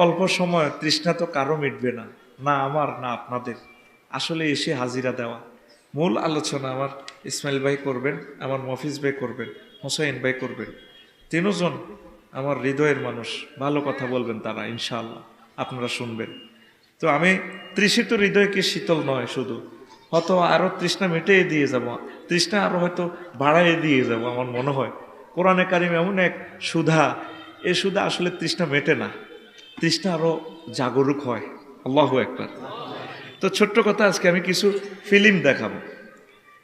অল্প সময় তৃষ্ণা তো কারো মিটবে না, না আমার না আপনাদের। আসলে এসে হাজিরা দেওয়া। মূল আলোচনা আমার ইসমাইল ভাই করবেন, আমার মফিজ ভাই করবেন, হোসাইন ভাই করবেন। তিনজন আমার হৃদয়ের মানুষ, ভালো কথা বলবেন তারা, ইনশাআল্লাহ আপনারা শুনবেন। তো আমি তৃষিত হৃদয় কি শীতল নয় শুধু, হয়তো আরও তৃষ্ণা মিটিয়ে দিয়ে যাব, তৃষ্ণা আরও হয়তো বাড়াইয়ে দিয়ে যাব। আমার মনে হয় কোরআনে কারিম এমন এক সুধা, এ সুধা আসলে তৃষ্ণা মেটে না, তৃষ্ণা আরও জাগরুক হয়। আল্লাহু আকবার। তো ছোট্ট কথা, আজকে আমি কিছু ফিল্ম দেখাবো।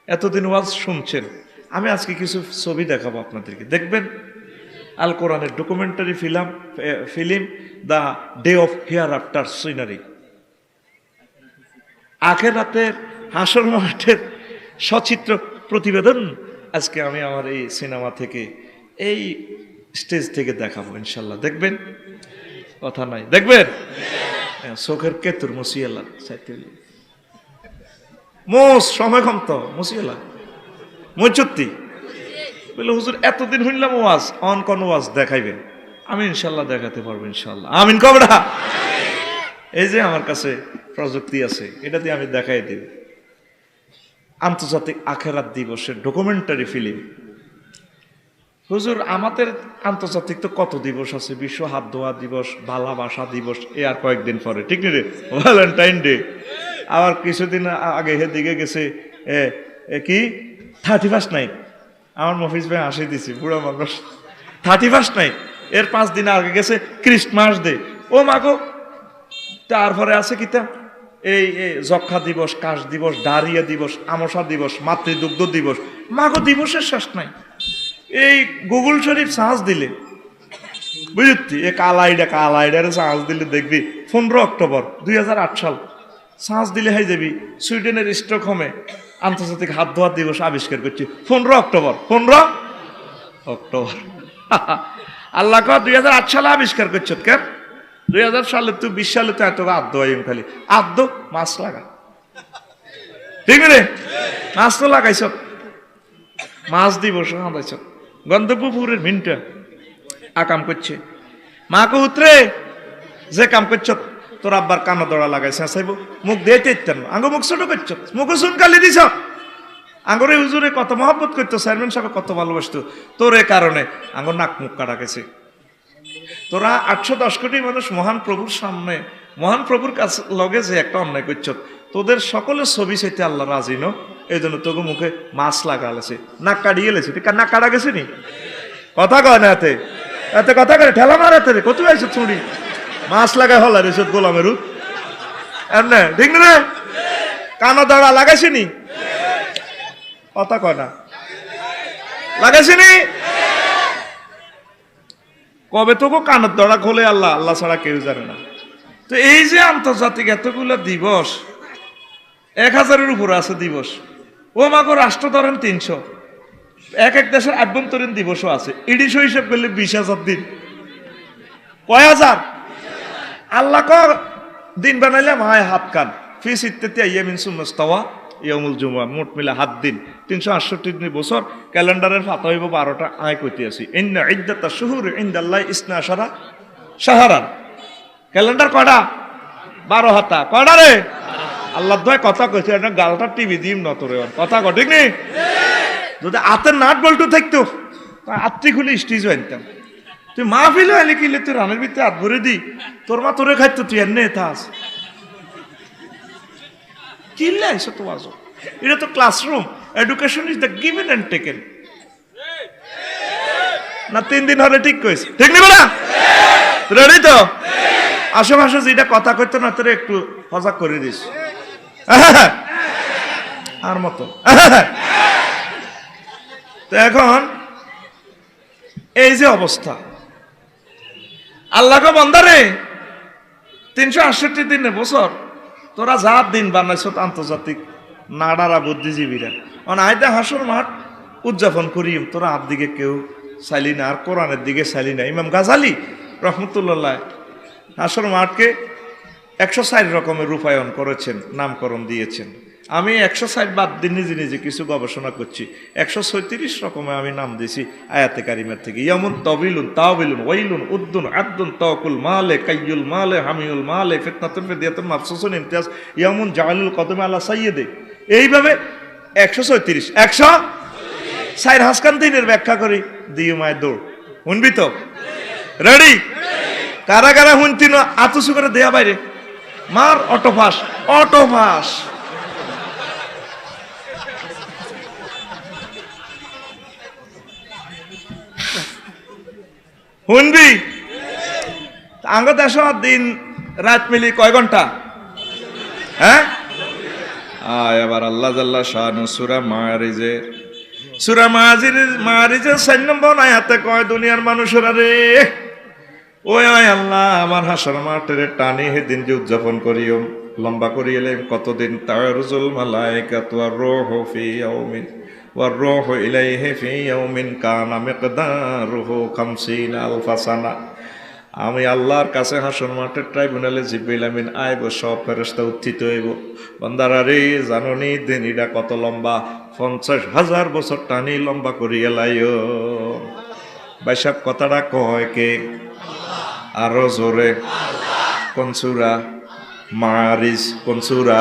এতদিন ওয়াজ শুনছেন, আমি আজকে কিছু ছবি দেখাবো আপনাদেরকে, দেখবেন। আল কোরআনের documentary film the day of here after scenery, আখিরাতের হাসর মাঠের সচিত্র প্রতিবেদন আজকে আমি আমার এই সিনেমা থেকে, এই স্টেজ থেকে দেখাবো ইনশাল্লাহ। দেখবেন, কথা নাই, দেখবেন। চোখের কেতুর মুসিয়ালা মোস সময় কম তো মুসিয়ালা মজুতি বলে, হুজুর এতদিন শুনলাম ওয়াজ, অন কোন ওয়াজ দেখাইবেন? আমি ইনশাল্লাহ দেখাতে পারবো, ইনশাল্লাহ। আমিন কবরা। এই যে আমার কাছে প্রযুক্তি আছে, এটা দিয়ে আমি দেখাই দেব। আন্তর্জাতিক আখেরাত দিবসের ডকুমেন্টারি ফিল্ম। হুজুর আমাদের আন্তর্জাতিক তো কত দিবস আছে, বিশ্ব হাত ধোয়া দিবস, ভালোবাসা দিবস, এ আর কয়েকদিন পরে, ঠিক রে, ভ্যালেন্টাইন ডে। আবার কিছুদিন আগে দিকে গেছে কি 31 নাইট। আমার মফিজ ভাই হাসি দিছি, বুড়া মানুষ। 31 নাইট, এর 5 দিন আগে গেছে ক্রিসমাস ডে। ও মাগো, তারপরে আছে কিতা এই যক্ষা দিবস, কাশ দিবস, ডায়রিয়া দিবস, আমসা দিবস, মাতৃদুগ্ধ দিবস। মাগো দিবসের শেষ নাই। এই গুগল শরীফ সার্চ দিলে বুঝলি, এ কালাইডার সার্চ দিলে দেখবি 15 অক্টোবর 2008 সাল সার্চ দিলে হাই যাবি, সুইডেনের স্টকহোমে আন্তর্জাতিক হাত ধোয়া দিবস আবিষ্কার করছি 15 অক্টোবর। 15 অক্টোবর আল্লাহ 2008 সালে আবিষ্কার করছ কেন? 2000 সালে তুই 20 সালে তো এত হাত ধোয়াইম, খালি আদ্য মাছ লাগা, ঠিক রে? মাছ তো লাগাইছ, মাছ দিবস হাঁদাইছ। গন্ধপুরের মিনটা আকাম করছে, মাকে উতরে যে কাম করছ তোর আব্বার কানা দড়া লাগাইছে, চাইব মুখ দিয়ে তেতেন আঙ্গ মুখ ছোট করছ, মুখ শুন কালি দিছ। আঙ্গরে হুজুরে কত মহব্বত করতো, চেয়ারম্যান সাহেব কত ভালোবাসতো, তোর এ কারণে আঙ্গর নাক মুখ কাটা গেছে। তোরা 810 কোটি মানুষ মহান প্রভুর সামনে, মহান প্রভুর কাছে লগে যে একটা অন্যায় করছ, তোদের সকলের ছবি চাইতে আল্লাহ রাজি ন, এই জন্য তোকে মুখে মাছ লাগালেছে, নাক কাটিয়ে লেছে। নাক কাটা গেছে নি? কথা কয় না এতে, এতে কথা করে ঠেলা মারাতে রে, কত আইস ছুড়ি মাছ লাগাই হল রে গোলামের এমনি, ঠিক না? কানা দড়া লাগাইছে নি? কথা কয় না, লাগাইছে নি? কবে তোকে কানের দড়া খোলে আল্লাহ, আল্লাহ ছাড়া কেউ জানে না। তো এই যে আন্তর্জাতিক এতগুলো দিবস, 1000-এর উপরে আছে দিবস। ও মাগো, রাষ্ট্র ধরেন 300, এক এক দেশের আভ্যন্তরীণ দিবসও আছে। ইডিশো হিসেব করলে 20,000 দিন। কয় হাজার? আল্লাহ দিন বানাইলাম হায় হাত কান ফিস ইত্যাদি ইয়ামিন সুন্নস্তাওয়া ইয়ামুল জুমা, মোট মিলে 7 দিন, 368 দিন বছর। ক্যালেন্ডারের ফাতা হইব 12টা। আয় কইতে আছি ইন্না ইদ্দাতা শুহুর ইনদাল্লাহি 12 শাহরান। ক্যালেন্ডার কয়টা? 12 হাতা। কয়টা রে? আল্লাহ দয় কথা কইছে, এটা গালটা টিভি দিম নতরে কথা কয়, ঠিক নেই? যদি হাতের নাট বল্টু থাকতো আত্মি খুলে স্টিজ আনতাম। তুই মাহফিল আইলে কিলে তুই রানের ভিতরে হাত ভরে দি, তোর মা তোরে খাইতো, তুই এনে থাস কিনলে আইসো তো আজো। এটা তো classroom, education is the given and taken. না 3 দিন হলে ঠিক কইছে, ঠিক নেবে না? রেডি তো? আশেপাশে যেটা কথা কইতো না তোরে একটু সজাগ করে দিস আর মতো। তো এখন এই যে অবস্থা, আল্লাহকে বন্দারে 368 দিনে বছর তোরা যা দিন বানাইছ আন্তর্জাতিক নাডারা বুদ্ধিজীবীরা, আয়দা হাসর মাঠ উদযাপন করি, তোরা হাত দিকে কেউ চাইলি না, আর কোরআনের দিকে চাইলি না। ইমাম গাজালি রহমতুল্লাহ হাসর মাঠকে 104 রকমের রূপায়ণ করেছেন, নামকরণ দিয়েছেন। আমি 160 বাদ দিন নিজে নিজে কিছু গবেষণা করছি, 136 রকমের আমি নাম দিয়েছি আয়াতে কারিমার থেকে। ইয়ামুন তাবিলুন তাওবিলুন ওয়াইলুন উদ্দুন আদ্দুন তাওকুল মালে কাইয়ুল মালে হামিউল মালে ফিতনাতুন ফিদিয়াতুন মাফসুসুন ইমতিয়াজ ইয়ামুন জাআলুল কদমে আলা সাইয়্যিদে। এইভাবে 136 104 হাসকান দিনের ব্যাখ্যা করি দিও মায় দৌড় শুনবি তো? রেডি? কারা কারা শুনতি না আতুসু করে দেয়া বাইরে মার অটোফাস অটোফাস। শুনবি? আঙ্গ দেশ দিন রাত মিলি কয় ঘন্টা? হ্যাঁ, এবার আল্লাহ জাল্লা শানু সূরা মারিজের 4 নম্বর আয়াতে কয়, দুনিয়ার মানুষেরা রে, ওই আল্লাহ আমার হাসর মাঠের টানি সেদিন যে উদযাপন করিও লম্বা করিলে কতদিন? তারজুল মালাইকাতু ওয়ার রূহু ফি ইয়াউমিন ওয়ার রূহু ইলাইহি ফি ইয়াউমিন কানা মিকদারুহু 50 আলফা সানা। আমি আল্লাহর কাছে হাসর মাঠের ট্রাইব্যুনালে জিবরিল আমিন আইব, সব ফেরেশতা উত্থিত হইব। বান্দারা রে, জাননি দিনটা কত লম্বা? 50,000 বছর টানি লম্বা করিয়া লাইও। বাইসাব কথাটা কয় কে? আরো জোরে। কোন সূরা? মারিজ। কোন সূরা?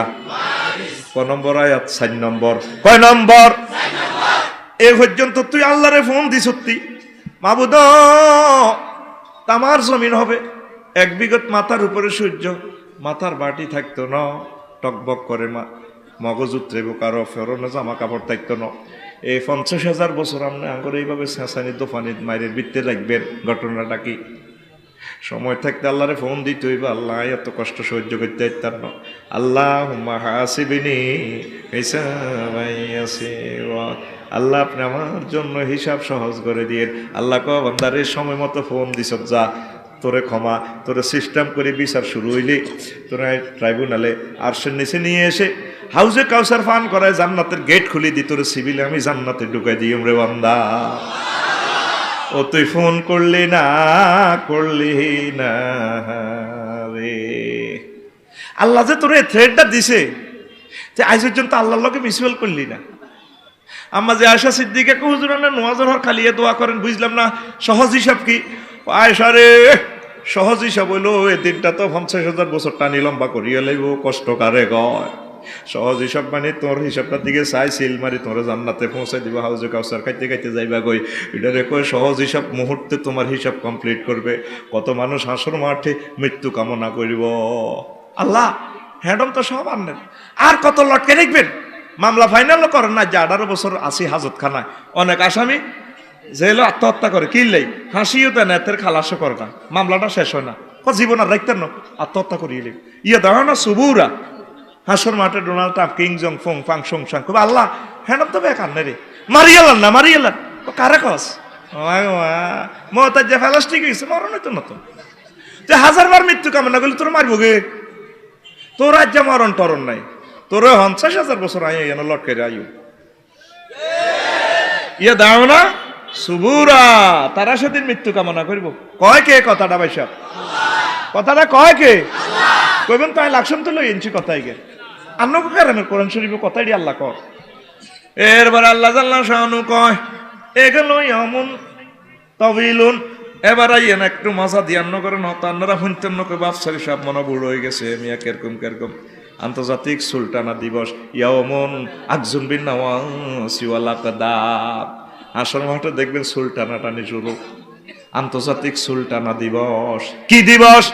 ক নম্বর আয়াত? 4 নম্বর। কয় নম্বর? এ পর্যন্ত তুই আল্লাহরে ফোন দি সত্যি মাবুদ তামার জমিন হবে 1 বিঘত মাথার উপরে সূর্য, মাথার বাটি থাকতো না, টকবক করে মগজ উতরেব, কারো ফেরনো জামা কাপড় থাকতো না। এই 50,000 বছর আমরা আঙ্গর এইভাবে চেঁচানি দোফানি মাইরের বৃত্তে লাগবেন। ঘটনাটা কি? সময় থাকতে আল্লাহরে ফোন দিতে হইব, আল্লাহ এত কষ্ট সহ্য করতে পারতাম না, আল্লাহুম্মা হাসিবিনি হিসাবান ইয়াসীরা, আল্লাহ আপনি আমার জন্য হিসাব সহজ করে দিয়ে। আল্লাহ কয় বান্দারে সময় মতো ফোন দিছ, যা তোরে ক্ষমা, তোরে সিস্টেম করে বিচার শুরু হইলি, তোরা ট্রাইব্যুনালে আরশের নিচে নিয়ে এসে হাউজে কাউসার পান করায় জান্নাতের গেট খুলে দি, তোরে সিভিলে আমি জান্নাতে ঢুকাই দিই রে বান্দা। ও তুই ফোন করলি না রে, আল্লাহ যে তোর এই থ্রেডটা দিছে যে আজ পর্যন্ত আল্লাহর লোকে মিসওয়েল করলি না। আম্মা যে আয়েশা সিদ্দিকা হুজুর না নোয়াজর হর খালিয়ে দোয়া করেন, বুঝলাম না সহজ হিসাব কি? আয়েশা রে, সহজ হিসাব হইলো এই দিনটা তো 50,000 বছর টানি লম্বা করিয়া লাইব, কষ্ট কারে গয়। সহজ হিসাব মানে তোর হিসাবটার দিকে চাই সিল মারি তোর জান্নাতে পৌঁছাই দিব, হাউজে কাউসার খাইতে খাইতে যাইবা গই। এটারে কয় সহজ হিসাব, মুহূর্তে তোমার হিসাব কমপ্লিট করবে। কত মানুষ হাসর মাঠে মৃত্যু কামনা করিব। আল্লাহ হ্যাডম তো সব আনলেন, আর কত লটকে দেখবেন। মামলা ফাইনালও করেন না, যে 18 বছর 80 হাজতখানায়। অনেক আসামি জেলে আত্মহত্যা করে, কিনলেই হাসিও দেয় না, এতের খালাসও করে না, মামলাটা শেষ হয় না, জীবন আর রাখতেন না, আত্মহত্যা করিয়ে ইয়ে দেওয়া না সুবুরা। হাসর মাঠে ডোনাল্ড ট্রাম্প কিং জং ফং ফাং সং সাং খুব আল্লাহ হ্যাডম তো বেকার না রে, মারিয়ালান না মারিয়ালান কারে কস মতার যে ফেলাস্টিক হয়েছে মরণ হইতো না তো, যে 1000 বার মৃত্যু কামনা করলে তোর মারবো গে, তোর আজ যে মরণ টরণ নাই, তোর 50,000 বছর আই এনে লটকে আয়ু ইয়ে দাও না সুবুরা, তারা সেদিন মৃত্যু কামনা করব। কয় কে কথাটা ভাইসা? কথাটা কয় কে? কইবেন তাই লাকসাম তো লই এনছি কথাই গে আন্নকো কারণে কোরআন শরীফে কথাই আল্লাহ কর। এরবার আল্লাহ জাল্লা শানু কয় এগুলো এমন তবিলুন। এবার আইয়েন একটু মজা দিয়ান্ন করেন, হতান্নরা শুনতেন না কই বাপসারি সব মনে বুড়ো হয়ে গেছে মিয়া কেরকম কেরকম। আন্তর্জাতিক সুলতানা দিবস ইয়ামুন আকজুন বিন নাওয়াসি ওয়াল আকদাব। আসর মাঠে দেখবেন সুলতানা টানি শুরু। আন্তর্জাতিক সুলতানা দিবস কি দিবস?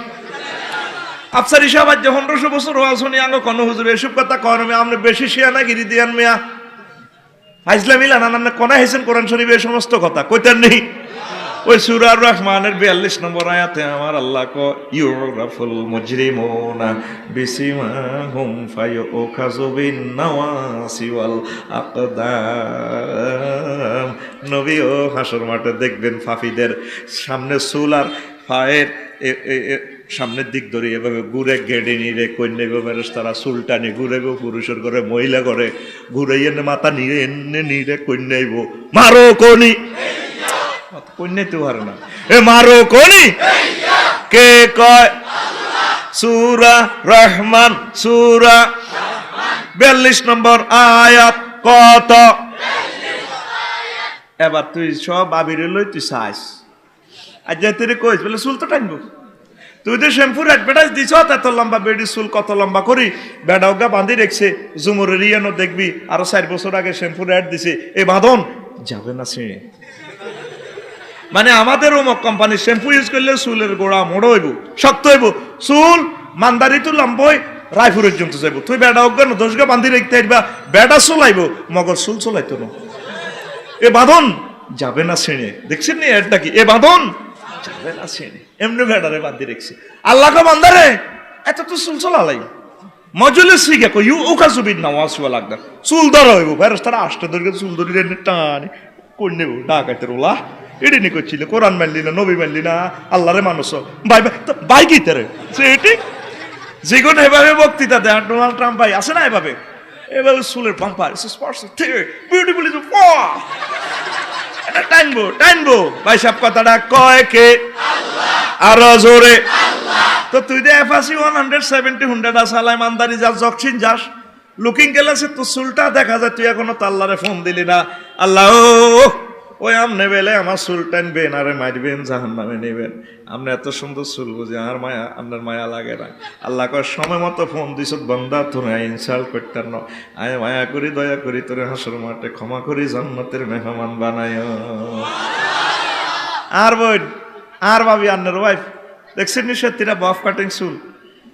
আফসারি সাহেব আজ 1500 বছর ওয়াজ শুনি আঙ্গ কোন হুজুর এসব কথা কন মে আপনি বেশি শিয়ানা গিরি দিয়ান মিয়া ফাইজলা মিলা না না কোনা হেসেন কোরআন শরীফে এই সমস্ত কথা কইতেন নেই। ওই সূরা আর রহমানের 42 নম্বর আয়াতে আমার আল্লাহ কো ইউরাফুল মুজরিমুনা বিসিমাহুম ফায়ুখাযু বিন নাওয়াসি ওয়াল আকদাম। নবী ও হাসর মাঠে দেখবেন ফাফিদের সামনে চুল আর পায়ের সামনের দিক ধরে এভাবে ঘুরে গেড়ে নিরে কন্যা বেশ তারা সুলটানি ঘুরেব, পুরুষের ঘরে মহিলা ঘরে ঘুরে এনে মাথা নিয়ে এনে নিরে কন্যাইব মারো কোনি কন্যাইতে পারে না এ মারো কোনি কে কয়? সূরা রহমান সূরা 42 নম্বর আয়াত কত? এবার তুই সব আবিরে লই তুই চাইস আর যে তুই কইস বলে চুল তো টানবো। তুই তো শ্যাম্পুর অ্যাডভার্টাইজ দিছ এত লম্বা বেডি চুল কত লম্বা করি বেডাউগা বাঁধি রেখছে জুমুরের ইয়ানো দেখবি আরো 4 বছর আগে শ্যাম্পুর অ্যাড দিছে এই বাঁধন যাবে না ছিঁড়ে। মানে আমাদের অমুক কোম্পানির শ্যাম্পু ইউজ করলে চুলের গোড়া মোড়ো হইব শক্ত হইব চুল মানদারি তো লম্বই রায়পুরের জন্য যাইব তুই বেডাউগা দশগা বাঁধি রেখতে আসবা বেডা চলাইব মগর চুল চলাইতো না এ বাঁধন যাবে না ছিঁড়ে। দেখছেন নি অ্যাডটা কি? এ বাঁধন যাবে না ছিঁড়ে এমনি বেডারে বাঁধি রেখছে আল্লাহকে বান্দারে এত তো চুল চলালাই মজুলে শিখে কই উকা সুবিদ না ওয়াসুয়া লাগদা চুল ধরা হইব ফেরেশতারা আষ্টে ধরে চুল ধরে টানে কোন নেব ডাকাতের ওলা এডি নি করছিল কোরআন মানলি না নবী মানলি না আল্লাহরে মানুষ ভাই ভাই কি তারে সেটি যেগুলো এভাবে বক্তৃতা দেয় ডোনাল্ড ট্রাম্প ভাই আছে না এভাবে চুলের পাম্পার বিউটিফুল ইজ টাইনবো টাইনবো ভাই সব কথাটা কয় কে আরো জোরে তো তুই দে এফাসি 170 হুন্ডাটা সালাই মানদারি যা জকছিন যাস লুকিং গ্লাসে তো চুলটা দেখা যায় তুই এখনো তো আল্লাহরে ফোন দিলি না আল্লাহ ওই আমনে বেলে আমার চুল টানবেন আরে মারবেন জাহান্নামে নেবেন আমরা এত সুন্দর চুল বুঝি আর মায়া আপনার মায়া লাগে না আল্লাহ কয় সময় মতো ফোন দিছ বন্দা তোরে ইনসাল্ট করতেন না আমি মায়া করি দয়া করি তোরে হাসর মাঠে ক্ষমা করি জান্নাতের মেহমান বানায়। আর বোন আর ভাবি আন্নার ওয়াইফ দেখছেন নি সত্যিরা বফ কাটিং চুল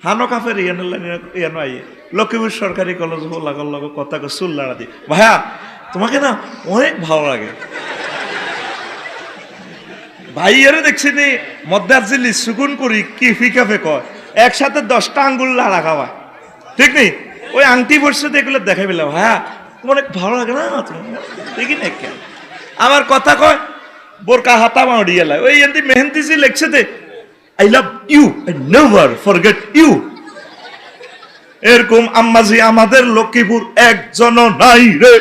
হানো কাফের ইয়ানো আইয়ে লক্ষ্মীপুর সরকারি কলেজ লাগল লগ কথা চুল লাড়া দি ভাইয়া তোমাকে না অনেক ভালো লাগে ভাইয়ারে দেখছি নি মদ্দার জিল্লি সুকুন করি কি ফিকা ফেক একসাথে 10টা আঙ্গুল লাড়া খাওয়া ঠিক নেই ওই আংটি পড়ছে এগুলো দেখাই পেলাম ভাইয়া তোমার অনেক ভালো লাগে না দেখি না কেন আমার কথা কয় বোরকা হাতা মাড়ি গেল ওই এমনি মেহেন্দি জি লেখছে দে I love you I never forget you এরকম আম্মাজি আমাদের লক্ষ্মীপুর একজনও নাই রে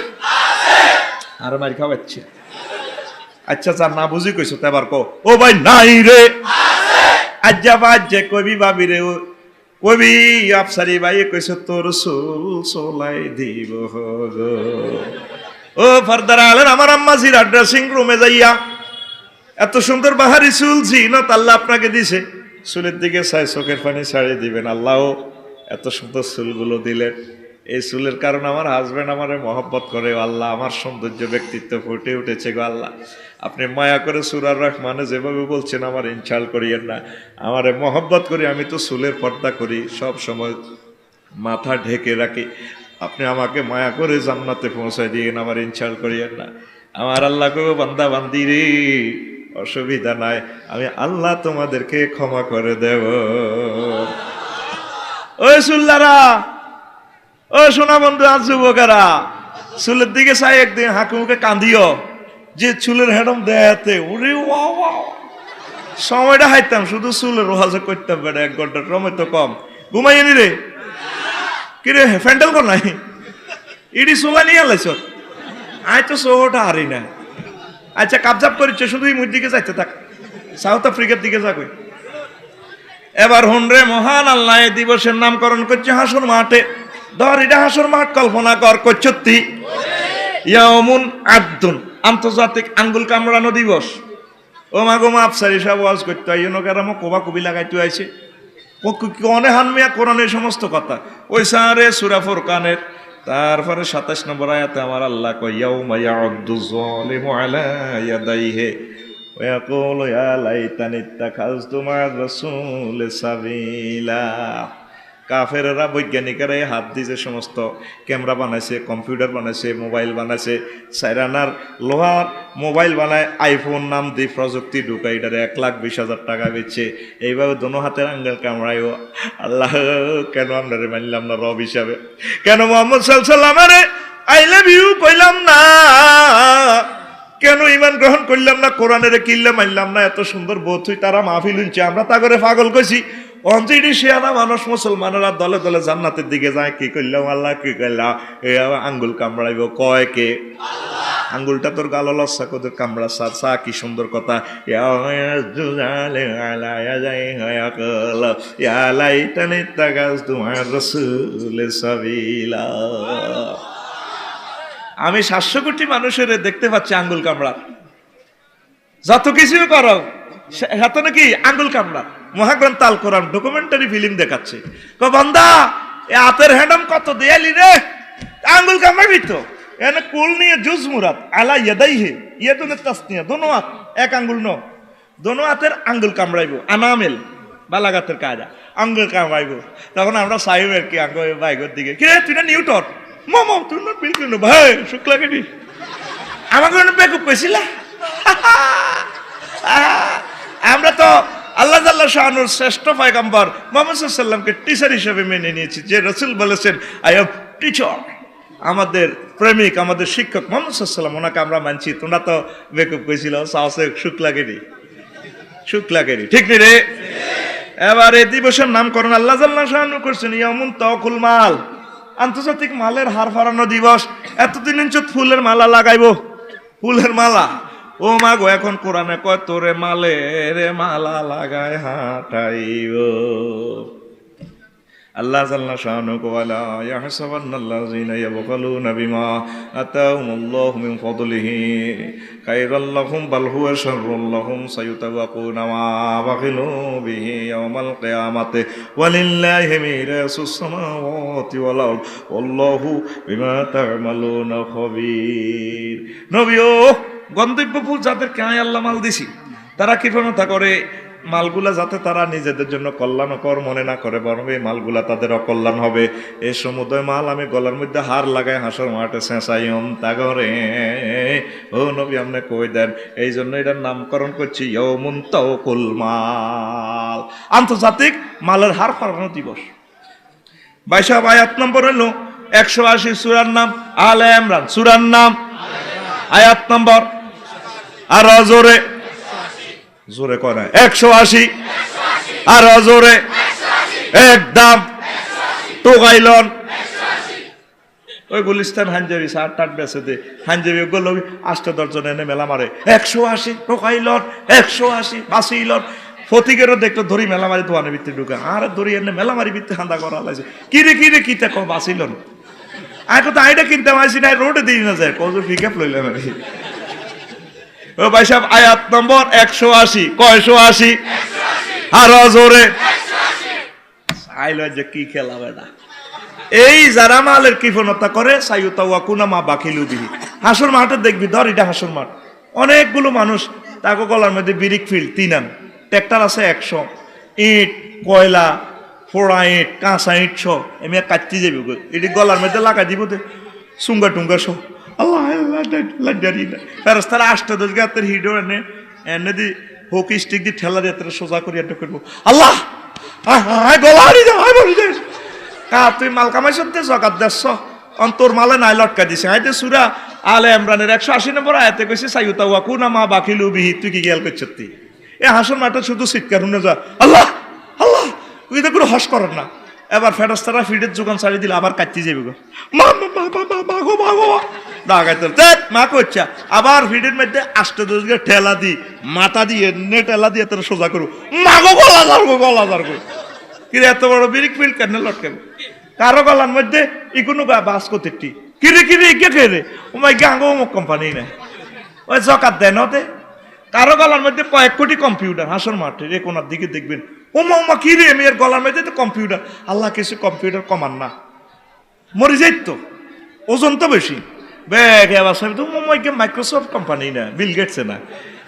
আর মার খাওয়াচ্ছে আচ্ছা স্যার না বুঝি কইছো তো এবার কো ও ভাই নাই রে আজ্জা বাজ্জে কবি ভাবি রে কবি আফসারি ভাই কইছো তোর চুল চলাই দিব ও ফারদার আলেন আমার আম্মাজির ড্রেসিং রুমে যাইয়া এত সুন্দর বাহারি চুল জিনত আল্লাহ আপনাকে দিছে চুলের দিকে চাই চোখের পানি ছাড়িয়ে দিবেন আল্লাহ এত সুন্দর চুলগুলো দিলেন এই চুলের কারণে আমার হাজবেন্ড আমারে মহব্বত করে আল্লাহ আমার সৌন্দর্য ব্যক্তিত্ব ফুটে উঠেছে গো আল্লাহ আপনি মায়া করে সূরার রহমানে যেভাবে বলছেন আমার ইনশাল করিয়েন না আমারে মহব্বত করি আমি তো চুলের পর্দা করি সব সময় মাথা ঢেকে রাখি আপনি আমাকে মায়া করে জান্নাতে পৌঁছায় দিয়েন আমার ইনশাল করিয়েন না আমার আল্লাহ কো বান্দা বান্দি রে অসুবিধা নাই আমি আল্লাহ তোমাদেরকে ক্ষমা করে দেব। ওই সুল্লারা ও সোনা বন্ধু আজ যুবকেরা চুলের দিকে চাই একদিন হাঁকু মুখে কান্দিও যে চুলের হেডম দেয়াতে ওরে সময়টা হাইতাম শুধু চুলের রোহাজে করতাম বেড়া 1 ঘন্টার সময় তো কম ঘুমাইয়ে নি রে কিরে ফ্যান্ডেল কর নাই ইডি চুলা নিয়ে আলাইছ আয় তো শোটা হারি না আচ্ছা কাবজাব করেছে শুধু মুর দিকে যাইতে থাক সাউথ আফ্রিকার দিকে যাবে এবার হনরে মহান আল্লাহ দিবসের নামকরণ করছে হাসর মাঠে ধর এটা হাসর মাঠ কল্পনা কর করছত্তি ইয়াউমুন আব্দুন আন্তর্জাতিক আঙ্গুল কামড়ানো দিবস ও মা গো আফসারি সাহেব ওয়াজ করতে আইনো কারামো কোবা কবি লাগাইতে আইছে কোনে হানমিয়া কোরআনের সমস্ত কথা ওই সারে সূরা ফুরকানের তারপরে 27 নম্বর আয়াতে আমার আল্লাহ কয় ইয়াউমা ইয়াউদ্দু যালিমু আলা ইয়াদাইহি ওয়া ইয়াকুলু ইয়া লাইতানি ইত্তাখাযতু মা'আর রাসূলি সাবিলা কাফেররা বৈজ্ঞানিকরা হাত দিয়ে সমস্ত ক্যামেরা বানাইছে কম্পিউটার বানাইছে মোবাইল বানাইছে সাইরানার লোহার মোবাইল বানায় আইফোন নাম দিয়ে প্রযুক্তি ঢুকাই এটারে 1,20,000 টাকা বেচছে এইভাবে দোনো হাতের আঙ্গেল কামড়াইও আল্লাহ কেন আপনারে মানলাম না রব হিসাবে কেন মোহাম্মদ সাল্লাল্লাহু আলাইহি আই লাভ ইউ কইলাম না কেন ঈমান গ্রহণ করলাম না কোরআনের কিল্লা মানলাম না এত সুন্দর বোধ হই তারা মাহফিল হইছে আমরা তা করে পাগল কইছি অঞ্জিডি শিয়ানা মানুষ মুসলমানেরা দলে দলে জান্নাতের দিকে যায় কি করলাম আল্লাহ কি করলাম আঙ্গুল কামড়াইব কয় কে আল্লাহ আঙ্গুলটা তোর গালো লস্যা কোদের কামড়া সা সা, কি সুন্দর কথা। আমি 700 কোটি মানুষের দেখতে পাচ্ছি আঙ্গুল কামড়া, যত কিছু করো এত নাকি আঙ্গুল কামড়া। মহাগ্রন্থ আল কোরআন ডকুমেন্টারি ফিল্ম দেখাচ্ছে, বান্দা এ হাতের হ্যান্ডম কত দেয়ালি রে, আঙ্গুল কামড়াবি তো। এনে কুল নিয়ে জুজ মুরাদ আলা ইয়াদাইহি, ইয়াদুন তাসনিয়া, দোনো হাত এক আঙ্গুল ন, দোনো হাতের আঙ্গুল কামড়াইবো, আনামেল বালাগাতের কায়দা, আঙ্গুল কামড়াইবো। তখন আমরা সাহেবের কি আঙ্গুল বাইকের দিকে, কি রে তুই না নিউটন, মামা তুই না বিলকুল ভাই শুক্লা কেটি আমাকে বেকুব পেয়েছিলা। আমরা তো আল্লাহ তাআলা শানুর শ্রেষ্ঠ পয়গম্বর মুহাম্মদ সাল্লাল্লাহু আলাইহি ওয়াসাল্লামকে টিচার হিসেবে মেনে নিয়েছি, যে রাসূল বলেছেন আই এম টিচার, আমাদের প্রেমিক, আমাদের শিক্ষক মুহাম্মদ সাল্লাল্লাহু আলাইহি ওয়াসাল্লাম, ওনাকে আমরা মানছি। তোমরা তো বেকুব কইছিল সাহসে শুক্লাগেরি শুক্লাগেরি, ঠিক নি রে? এবার এই দিবসের নামকরণ আল্লাহ তাআলা শানু করছেন ইয়ামুন তাওকুল মাল, আন্তর্জাতিক মালের হার ফারানো দিবস। এতদিন ফুলের মালা লাগাইবো, ফুলের মালা। ও মা গো, এখন কোরআনে কয় তোরে মালের মালা লাগায় হাঁটাইব। আল্লাহ জাল্লা শানুহু ওয়ালা ইয়াহসাবান্নাল্লাযিনা ইয়াবখালুনা বিমা আতাহুমুল্লাহু মিন ফাদলিহি খায়রাল লাহুম বাল হুয়া শাররুল লাহুম সায়ুতাওয়াকুনা মা বাখিলু বিহি ইয়াওমাল কিয়ামাতি ওয়ালিল্লাহি মিরাসুস সামাওয়াতি ওয়াল আরদ ওয়াল্লাহু বিমা তা'মালুনা খাবীর। নবীও গন্তব্য ফুল যাদেরকে আমি আল্লাহ মাল দিছি, তারা কৃপণতা করে মালগুলা যাতে তারা নিজেদের জন্য কল্যাণকর মনে না করে, বরং এই মালগুলা তাদের অকল্যাণ হবে। এই সমুদয় মাল আমি গলার মধ্যে হার লাগাই হাসর মাঠে চেঁচাইম তাগরে। ও নবী আপনি কই দেন, এই জন্য এটার নামকরণ করছি ইয়াউমুন তাওকুল মাল, আন্তর্জাতিক মালের হার ফারানো দিবস। 22 আয়াত নম্বর হলো 180 সূরার নাম আলে ইমরান, সূরার নাম আয়াত নম্বর আর জোরে জোরে করে 180 আর জোরে একদম টুকাইলন। ওই গুলিস্তান হাঞ্জাবি 7-8 বেছে দে হাঞ্জাবি ওগুলো 8-10 জন এনে মেলা মারে 180 টুকাইলন 180 বাসিলন। ফতিকেরও দেখলো ধরি মেলা মারি দোয়ানের ভিতরে ঢুকে, আর ধরি এনে মেলা মারি ভিতরে হান্দা করা লাগছে। কিরে কিরে কিতে কো বাসিলন, আর কত আইডা কিনতে মাইছি না রোডে দিই না যায় কত পিকআপ লইলাম আর কি। ও ভাই সাহেব আয়াত নম্বর 180 180 আর জোরে 180। আইলো যে কি খেলা বেটা, এই যারা মালের কৃপণতা করে সায়ুতাওয়াকুনা মা বাখিলু বিহি। হাসর মাঠে দেখবি, ধর এটা হাসর মাঠ, অনেকগুলো মানুষ তাকে গলার মধ্যে বিরিক ফিল্ড 3 আন, ট্রাক্টর আছে 100, ইট কয়লা ফোড়া ইট কাঁচা ইট সহ এমনি কাটতে যাবি, এটি গলার মধ্যে লাগা দিব দে সুঙ্গা টুঙ্গা সহ। আল্লাহ ফেরস্তারা 8-10 গাতের হিডো এনে এনে দি হোকি স্টিক দিয়ে ঠেলা দিয়ে সোজা করি একটা করবো। আল্লাহ গলা হারি যা বলি দে তুই মাল কামাইছ জগাত দেশ অন্তর মালে নাই লটকা দিছে। আইতে সূরা আলে ইমরানের 180 নম্বর আয়াতে কইছে সায়ুতাওয়াকুনা মা বাখিলু বিহি। তুই কি গেল করছিস তুই এ হাসর মাঠে শুধু চিৎকার শুনে যা আল্লাহ আল্লাহ, তুই তো কোনো হস করেন না। এবার ফেরস্তারা ফিডের যোগান ছাড়ি দিলে আবার কাটতে যাবি গো মা করছে, আবার ফিডের মধ্যে 8-10 ঠেলা দি মাথা দিয়ে এনে ঠেলা দিয়ে তোর সোজা করবো মাগো গলা যারগো গলা যারগো। কিরে এত বড় বিরিক ফিল্ড কেন লটকাবো? কারো গলার মধ্যে ইকুনো বাস করতে কিরে কিরে ইকে খেয়ে ও মাই গাঙ্গো অমুক কোম্পানি নাই ওই জকাত দেন ওতে। কারো গলার মধ্যে কয়েক কোটি কম্পিউটার, হাসর মাঠে রে কোনার দিকে দেখবেন ওমা ওমা কি রে মেয়ের গলার মধ্যে তো কম্পিউটার। আল্লাহ কিছু কম্পিউটার কমান না, মরে যাই তো, ওজন তো বেশি। ব্যাগ এবার তো মাইক্রোসফট কোম্পানি না, বিল গেটসে না।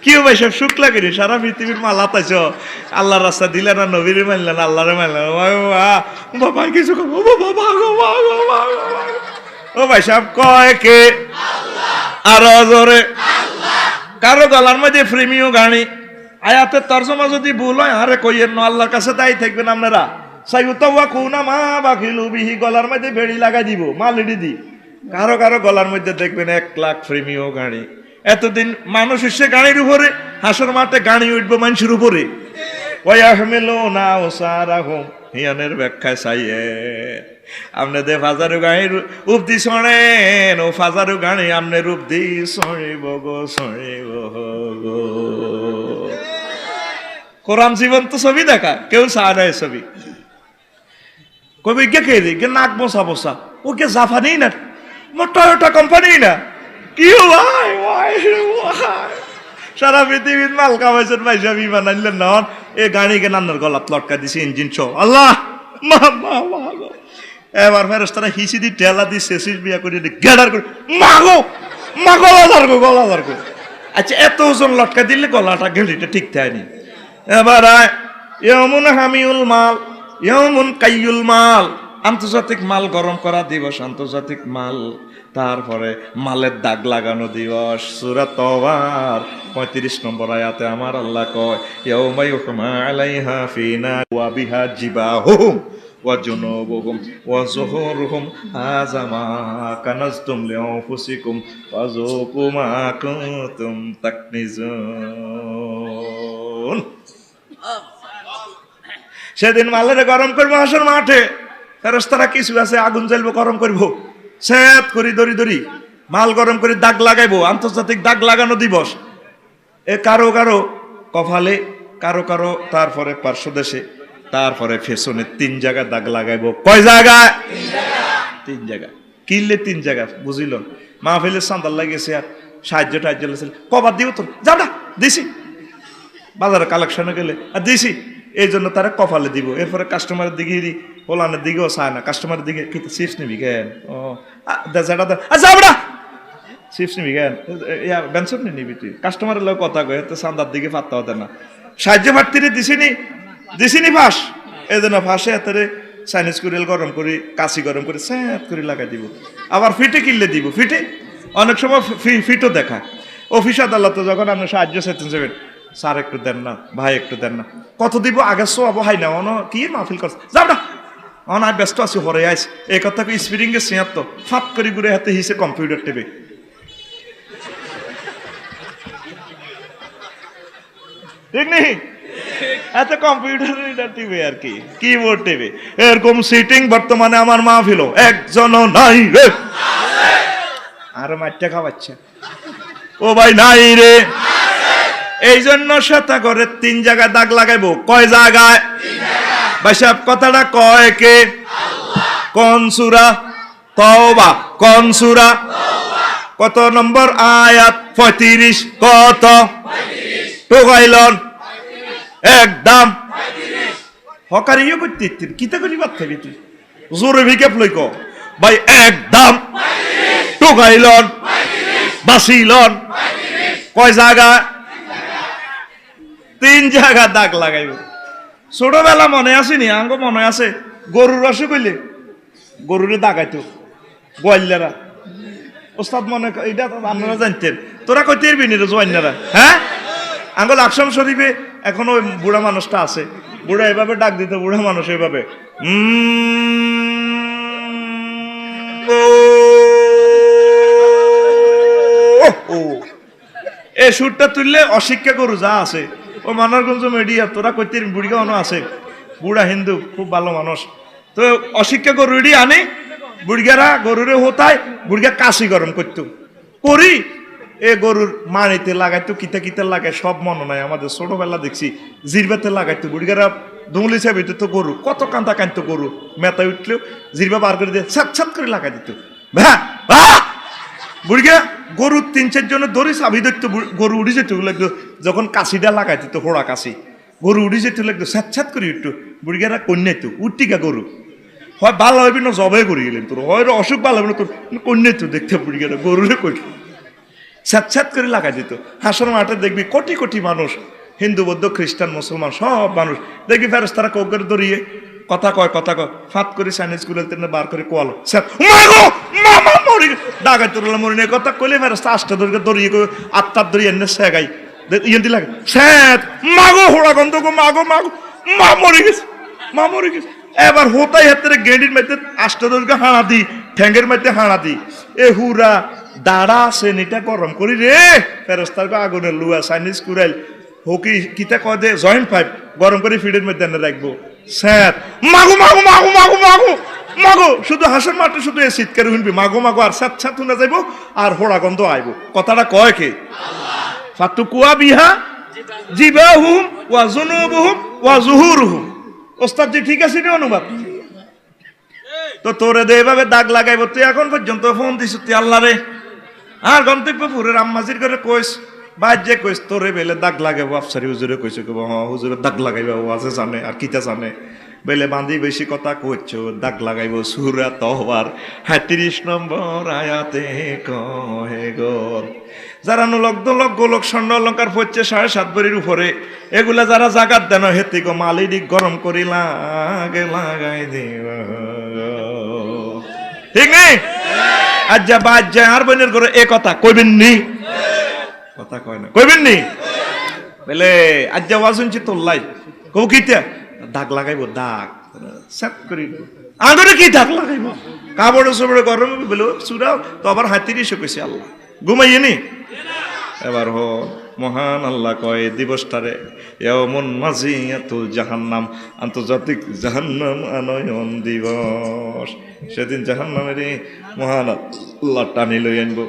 কি ভাই সব সুখ লাগে রে, সারা পৃথিবীর মাল আতাইছ, আল্লাহর রাস্তা দিলে না, নবীর মানলেন, আল্লাহরে মানলেন। বাবা কিছু ও ভাই সব কয় কে আর জোরে। কারো গলার মধ্যে প্রেমীয় গাড়ি, আয়াতের তর্জমা যদি ভুল হয় আরে কইয়েন না, আল্লাহর কাছে দায়ী থাকবেন আপনারা। সায়ুতাওয়াকুনা মা বাখিলু বিহি, গলার মধ্যে বেড়ি লাগাই দিব মালিডি দি। কারো কারো গলার মধ্যে দেখবেন 1 লাখ প্রেমীয় গাড়ি। এতদিন মানুষ এসে গাড়ির উপরে, হাসর মাঠে গাড়ি উঠবো মানুষের উপরে। ওয়াহমিলুনা আওসারাহুম হিয়ানের ব্যাখ্যা চাইয়ে আমনে দে ফাজারু গাড়ির উপদি শোনেন ও ফাজারু গাড়ি আমনে উপদি শোনিব গো কোরআন জীবন্ত ছবি দেখা কেউ চায় না ছবি কবি কে কে দি কে নাক বসা বসা ও কে জাপানি না টয়োটা কোম্পানি না কি ভাই ভাই সারা পৃথিবীর মাল কামাইছেন ভাই সব ইমান আনলেন না এ গাড়িকে নান্নার গলাত লটকা দিছে ইঞ্জিন ছ আল্লাহ এবার ফেরেশতারা হিসি দি টেলা দি শেষিস বিয়া করে গেডার করে মাগো মা গলাদার গো আচ্ছা এত ওজন লটকা দিলে গলাটা গেলিটা ঠিক থাকেনি এবার ইয়মুন হামিউল মাল ইয়মুন কাইয়ুল মাল আন্তর্জাতিক মাল গরম করা দিবস আন্তর্জাতিক মাল তারপরে মালের দাগ লাগানো দিবস সূরা তওবার 35 নম্বর আয়াতে আমার আল্লাহ কয় ইয়াউমা ইউহমা আলাইহা ফিনা ওয়া বিহা জিবাহুম ওয়া জুনুবুহুম ওয়া যুহুরুহুম হাযা মা কানাজতুম লিআনফুসিকুম ওয়া যুকু মা কুনতুম তাকনিজুন। সেদিন মালের গরম করবো হাসর মাঠে ফেরেশতারা কিছু আছে আগুন জ্বালবো গরম করবো সেত করি দড়ি মাল গরম করে দাগ লাগাইবো আন্তর্জাতিক দাগ লাগানো দিবস এ কারো কারো কপালে কারো কারো তারপরে পার্শ্বদেশে তারপরে ফেশনে 3 জায়গা দাগ লাগাইবো কয় জায়গায় 3 জায়গা কিনলে 3 জায়গা বুঝিল মাহফিলের সান্দাল লাগিয়েছে আর সাহায্য টাহায্য কবার দিব তোর যাও না দিছি বাজারে কালেকশনে গেলে আর দিছি এই জন্য তারা কপালে দিব এরপরে কাস্টমারের দিকে পোলানের দিকেও চায় না কাস্টমারের দিকে কিন্তু চিপস নিবি কেন ও যাও না চিপস নিবি কেন বেঞ্চন নিবি তুই কাস্টমারের লোক কথা কয়ে তো সান্দার দিকে পাত্তা হতে না সাহায্য প্রার্থীরে দিছিনি ফাঁস এই জন্য ফাঁসে হাতে চাইনিজ কুরিয়াল গরম করি কাশি গরম করে স্যাঁত করে লাগাই দিব আবার ফিটে কিনলে দিব ফিটে অনেক সময় ফিটও দেখা অফিস আদালতে যখন আপনি সাহায্য চাইতেন যাবেন স্যার একটু দেন না ভাই একটু দেন না কত দিব আগে সো হাই না অন কি মাহফিল করছে যাও না অন আর ব্যস্ত আছি হরে আইস এই কথা কি স্পিরিং এর সিয়াত তো ফাট করে ঘুরে হাতে হিসে কম্পিউটার টেবে ঠিক নেই এত কম্পিউটার টিভি আর কি কিবোর্ড টিভি এরকম সিটিং বর্তমানে আমার মাহফিল একজনও নাই রে আর মাইটা খাওয়াচ্ছে ও ভাই নাই রে এই জন্য সেটা করে 3 জায়গায় দাগ লাগাইবো কয় জায়গায় ভাই সাহেব কথাটা কয় কে কোন সূরা তওবা কোন সূরা কত নম্বর আয়াত 35 কত টোগাইলন একদম হকারিও করতে কিতা করি বাদ খাবি তুই জোরে ভিকেপ লইক ভাই একদম টোগাইলন বাসিলন কয় জায়গা 3 জায়গা দাগ লাগাইব ছোটবেলা মনে আসেনি আঙ্গ মনে আছে গরুর রসে কইলে গরুরে দাগাইতো গোয়াল্লারা ওস্তাদ মনে এটা আপনারা জানতেন তোরা কইতে পারবি নি জোয়ান্নারা হ্যাঁ আঙ্গল আকসাম শরীফে এখন ওই বুড়া মানুষটা আছে বুড়া এভাবে ডাক দিত বুড়া মানুষ এভাবে এ সুরটা তুললে অশিক্ষা গরু যা আছে ও মানারগঞ্জ মিডিয়া তোরা কইতে বুড়িগা অন আছে বুড়া হিন্দু খুব ভালো মানুষ তো অশিক্ষা গরু রেডি আনে বুড়িগারা গরুরে হতায় বুড়িগা কাশি গরম করতো করি এ গরুর মানিতে লাগাইতো কিতা কিতা লাগাই সব মনে নাই আমাদের ছোটবেলা দেখছি জিরবাতে লাগাইতো বুড়িগারা দুমলি চাবি তো গরু কত কান্দা কান্দতো গরু মেতা উঠলেও জিরবা বার করে দিয়ে ছাত করে লাগাই দিত বুড়িগা গরু 3-4 জনের ধরে চাবি ধরতো গরু উড়ি যেত লাগতো যখন কাশিটা লাগাই দিত হোড়া কাশি গরু উড়ি যেত লাগতো ছাত করে উঠতো বুড়িগারা কন্যাইতো উঠটিকা গরু হয় ভালো হইবি না জবে করে গেলেন তোর হয় অসুখ ভালো হবে না তোর কন্যাইতো দেখতে বুড়িগারা গরুরে কই ছাত করে লাগাই দিত হাসর মাঠে দেখবি কোটি কোটি মানুষ হিন্দু বৌদ্ধ খ্রিস্টান মুসলমান সব মানুষ দেখবি ফেরেশতারা কোকের দড়িয়ে কথা কয় ফাত করে চাইনিজ গুলো বার করে কোয়ালো ডাকাই তোর মরিনে কথা কইলে ফেরেশতা আষ্টা দড়িয়ে আত্মার দড়িয়ে এনে সেগাই ইয়ে লাগে স্যাত মাগো হোড়া গন্ধ গো মাগো মা মরে গেছে এবার হোতাই হাতের গেন্ডির মধ্যে আষ্টা দড়িকে হাঁড়া দি ঠ্যাঙ্গের মধ্যে হাঁড়া দি এ হুরা দাঁড়া আছে নিটা গরম করি রে ফেরেশতার আগুনের লুয়া চাইনিজ কুড়াইল হকি কিতা কয় দে জয়েন্ট পাইপ গরম করে ফিডের মধ্যে এনে রাখবো স্যার মাগো মাগো মাগো মাগো মাগো মাগো শুধু হাসের মাঠে শুধু এই শীতকারে শুনবি মাগো মাগো আর সাত সাত শুনে যাইব আর হোড়া গন্ধ আইব কথাটা কয় কে ফাতুকুয়া বিহা জিবাহুম ওয়া জুনুবুহুম ওয়া জুহুরুহুম ওস্তাদ জি ঠিক আছে নি অনুবাদ তো তোরে দে এভাবে দাগ লাগাইব তুই এখন পর্যন্ত ফোন দিছ তুই আল্লাহ রে আর গন্তব্যপুরের আম্মাজির করে কইস বাজ্যে কইস তোরে বেলে দাগ লাগাবো আফসারি হুজুরে কইছে কব হ্যাঁ হুজুরে দাগ লাগাইবা ও আছে জানে আর কিতা জানে বেলে বাঁধি বেশি কথা কইছো দাগ লাগাইব সূরা তওবার ৩৭ নম্বর আয়াতে কহে গো যারা নুলগ্ধ লোক গোলক স্বর্ণ অলঙ্কার পড়ছে ৭.৫ ভরির উপরে এগুলা যারা জাগাত দেন হেতি গো মালিডি গরম করি লাগে লাগাই দিব ঠিক নেই আজ্জা বাজ্জা আর বোনের করে এ কথা কইবেন নি কথা কয় না কইবেন নি বলে আজ্জা ওয়াজ শুনছি তোল্লাই কও কিতা দাগ লাগাইব দাগ সেট করি আদরে কি দাগ লাগাইব কাপড় সবড়ে গরম বলে সুরাও তো আবার ৩৭ কইছে আল্লাহ ঘুমাইয়ে নি এবার হো মহান আল্লাহ কয় দিবসটারে ইয়াউমুন মাজিয়াতুল জাহান্নাম আন্তর্জাতিক জাহান্নাম আনয়ন দিবস সেদিন জাহান্নামের মহান আল্লাহ টানি লই আনব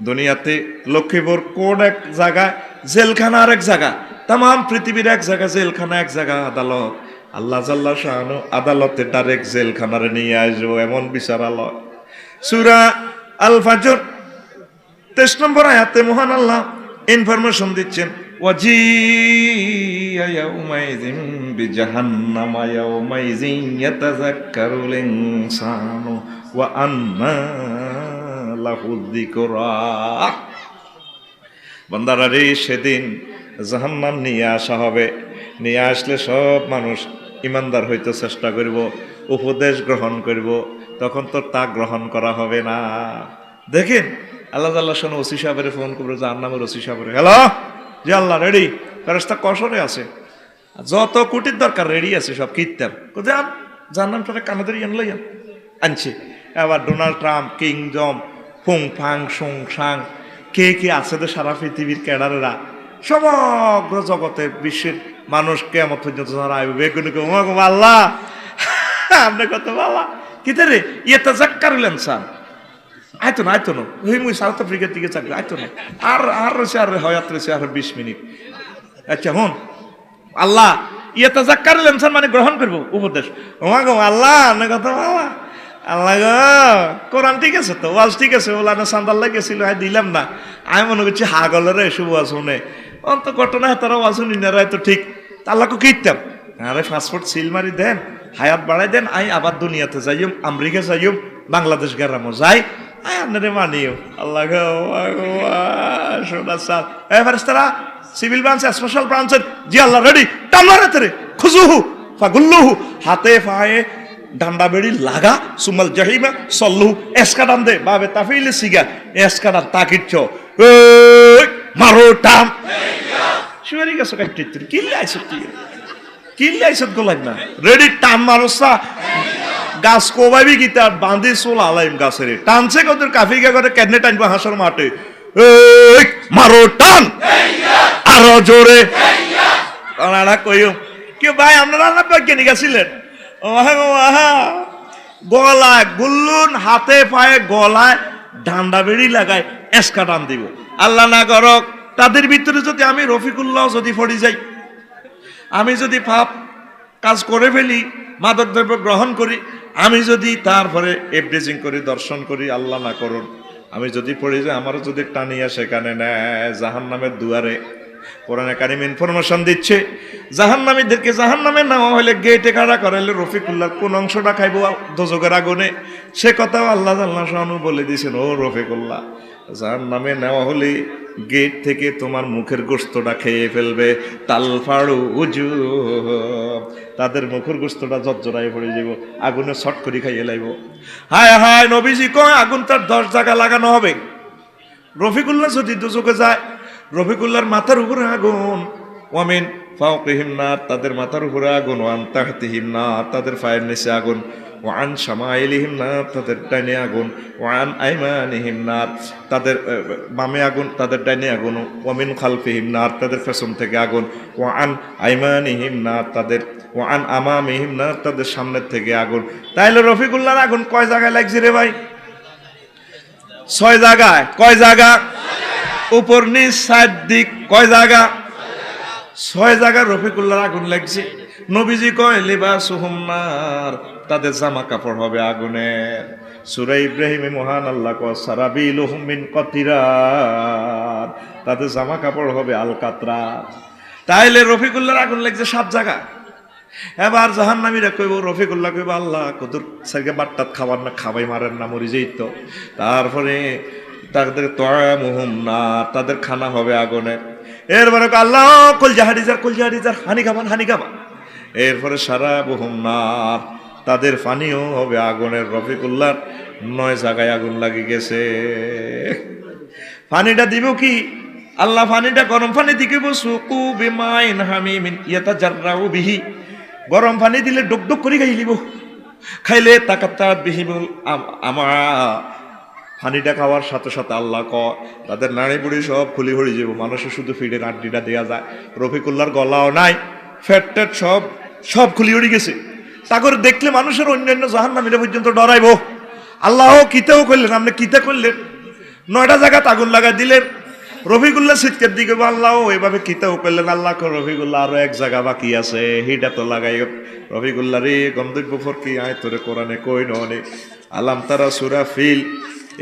দুনিয়াতে লক্ষ্মীপুর কোন এক জায়গা জেলখানা আর এক জায়গা তাম পৃথিবীর এক জায়গা জেলখানা এক জায়গা আদালত আল্লাহ জাল্লা শাহানু আদালতে ডাইরেক্ট জেলখানারে নিয়ে আসবো এমন বিচারালয় সূরা আল ফাজর ২৩ নম্বর আয়াতে মহান আল্লাহ ইনফরমেশন দিচ্ছেন ওয়াজিয়া ইয়াউমাইযিন বিজাহান্নামা ইয়াউমাইযিন ইয়াতাযাক্কারুল ইনসানু ওয়া আন্না লাহু যিকরা বান্দারা রে সেদিন জাহান্নাম নিয়ে আসা হবে নিয়ে আসলে সব মানুষ ইমানদার হইতে চেষ্টা করব উপদেশ গ্রহণ করব তখন তো তা গ্রহণ করা হবে না দেখেন আল্লাহ আল্লাহ শোনো ওসি সাহেবের ফোন করবো জাহান্নামের ওসি সাহেবের হ্যালো জি আল্লাহ রেডি ফেরেশতা কসরে আছে যত কোটির দরকার রেডি আছে সব কীর্তাম কোথায় জাহান্নামটা কানে ধরে আনলাই আনছে এবার ডোনাল্ড ট্রাম্প কিংজম ফুং ফাং সুং সাং কে কে আছে তো সারা পৃথিবীর ক্যাডারেরা সমগ্র জগতের বিশ্বের মানুষ কেমন পর্যন্ত যারা আইবে আল্লাহ আপনি কত বাল্লা কিতে রে ইয়েটা জাক্কারুলেন স্যার আইতো না ওই মুই সাউথ আফ্রিকার দিকে চাকরি আইতো না আর রয়েছে আর হয়াত রয়েছে আর 20 মিনিট আচ্ছা হন আল্লাহ ইয়েটা জাক্কারুলেন স্যার মানে গ্রহণ করবো উপদেশ গো আল্লাহ আপনি কত বাল্লা আল্লাহ গো কোরআন ঠিক আছে তো ওয়াজ ঠিক আছে ওলা না সান্দাল্লা গেছিল দিলাম না আমি মনে করছি হাগলের এসব ওয়াজ শুনে অন্ত ঘটনা তারা ওয়াজ শুনি না তো ঠিক আল্লাহকে কিনতাম আরে পাসপোর্ট সিল মারি দেন হায়াত বাড়াই দেন আই আবার দুনিয়াতে যাইম আমেরিকা যাইম বাংলাদেশ গেরামো যাই আই আপনারে মানিও আল্লাহ গো সোনা সাল এ ফেরেশতারা সিভিল ব্রাঞ্চ স্পেশাল ব্রাঞ্চ জি আল্লাহ রেডি টামলারে তেরে খুজুহু ফাগুল্লুহু হাতে পায়ে ডান্ডা বেড়ি লাগা সুমাল জাহিমা সল্লু এসকাডান দে বাবে তাফিলে সিগা এসকাডান তাকিচ্ছ ওই মারো টাম শুয়ারি গেছো কাটতে কিল্লে আইছত গোলাই না রেডি টান মারসা গাছ কোবাবি গিতা বাঁধি সোল আলাইম গাছের টানছে কত কাফিকা করে কেনে টানবো হাসর মাঠে ওই মারো টান আরো জোরে কানাডা কইও কি ভাই আপনারা না বৈজ্ঞানিক আছিলেন গলায় গুল্লুন হাতে পায়ে গলায় ডান্ডা বেড়ি লাগায় এসকা টান দিব আল্লাহ না করক তাদের ভিতরে যদি আমি রফিকুল্লাহ যদি পড়ি যাই আমি যদি পাপ কাজ করে ফেলি মাদক দ্রব্য গ্রহণ করি আমি যদি তারপরে এভরিথিং করি দর্শন করি আল্লাহ না করুন আমি যদি পড়ি যাই আমারও যদি টানিয়া সেখানে নেয় জাহান্নামের দুয়ারে কোরআনে কারিম ইনফরমেশন দিচ্ছে জাহান্নামীদেরকে জাহান্নামে নেওয়া হলে গেটে কারা করাইলে রফিকুল্লাহ কোন অংশটা খাইব দোজকের আগুনে সে কথাও আল্লাহ শানু বলে দিয়েছেন ও রফিকুল্লাহ জাহান্নামে নেওয়া হলে গেট থেকে তোমার মুখের গোস্তটা খেয়ে ফেলবে তালফাড়ু উজু তাদের মুখের গোস্তটা জর্জরায় পড়ে যাব আগুনে শর্ট করে খাইয়ে লাইব হায় হায় নবীজি কয় আগুন তার 10 জায়গা লাগানো হবে রফিকুল্লাহ যদি দোজকে যায় রফিকুল্লাহর মাথার উপরে আগুন ওয়ামিন ফাওকিহিম নার তাদের মাথার উপরে আগুন ওয়ান তাহতিহিম নার তাদের পায়ের নিচে আগুন ওয়ান শামাইলিহিম নার, তাদের ডাইনে আগুন, ওয়ান আইমানিহিম নার, তাদের বামে আগুন, তাদের ডাইনে আগুন, ওয়ামিন খালফিহিম নার, তাদের পেছন থেকে আগুন, ওয়ান আইমানিহিম নার, তাদের ওয়ান আমামিহিম নার, তাদের সামনের থেকে আগুন। তাইলে রফিকুল্লাহর আগুন কয় জায়গায় লাগছে রে ভাই? 6 জায়গায়। কয় জায়গা? উপর নিচ 7 দিক। কয় জায়গা? 6 জায়গা রফিকুল্লাহর আগুন লাগছে। নবীজি কয় লিবাসুহুম নার, তাদের জামা কাপড় হবে আগুনের। সূরা ইব্রাহিমে মহান আল্লাহ কয় সারাবিলুহুম মিন কাতিরাত, তাদের জামা কাপড় হবে আলকাতরাত। তাইলে রফিকুল্লাহর আগুন লাগছে 7 জায়গা। এবার জাহান্নামীরা কইব, রফিকুল্লাহ কইব আল্লাহ কদর সাইকে বাট্টাত খাবার না, খাবাই মারেন না, মরি যেত। তারপরে তাদের তোয়ামুহুম নার, তাদের খানা হবে আগুনে। এরপরে আল্লাহ কলজা হারিজার, কলজা হারিজার, হানি খাবান, হানি খাবান। এরপরে সারাবুহুম নার, তাদের পানিও হবে আগুনের। রফিকুল্লাহর 9 জায়গায় আগুন লাগি গেছে। পানিটা দিব কি? আল্লাহ পানিটা গরম পানি দিকে সুকু বিমাইন হামিমিন ইয়াতাজাররাউ বিহি, গরম পানি দিলে ডুক ডুক করে খাই লিব, খাইলে তাকাত্তাত বিহিবুল আমার পানিটা খাওয়ার সাথে সাথে আল্লাহ তাদের নাড়ি বুড়ি সব খুলি হয়ে যাব। মানুষের শুধু ফিডের আড্ডিটা দেওয়া যায়, রফিকুল্লাহর গলাও নাই, ফ্যাট ট্যাট সব সব খুলি হয়ে গেছে। তারপর দেখলে মানুষের অন্যান্য জাহান্নামীরা পর্যন্ত ডরাইব। আল্লাহ কিতেও করলেন, আপনি কিতে করলেন? 9টা জায়গা আগুন লাগা দিলেন। রফিকুল্লাহ সিটকের দিকে আল্লাহ এভাবে কিতেও করলেন। আল্লাহ রফিকুল্লাহ আরো 1 জায়গা বাকি আছে, হিটা তো লাগাই। রফিকুল্লাহ রে গন্তব্য ফরকি আয় তোরে কোরআনে কই ননে আলাম তারা সূরা ফিল,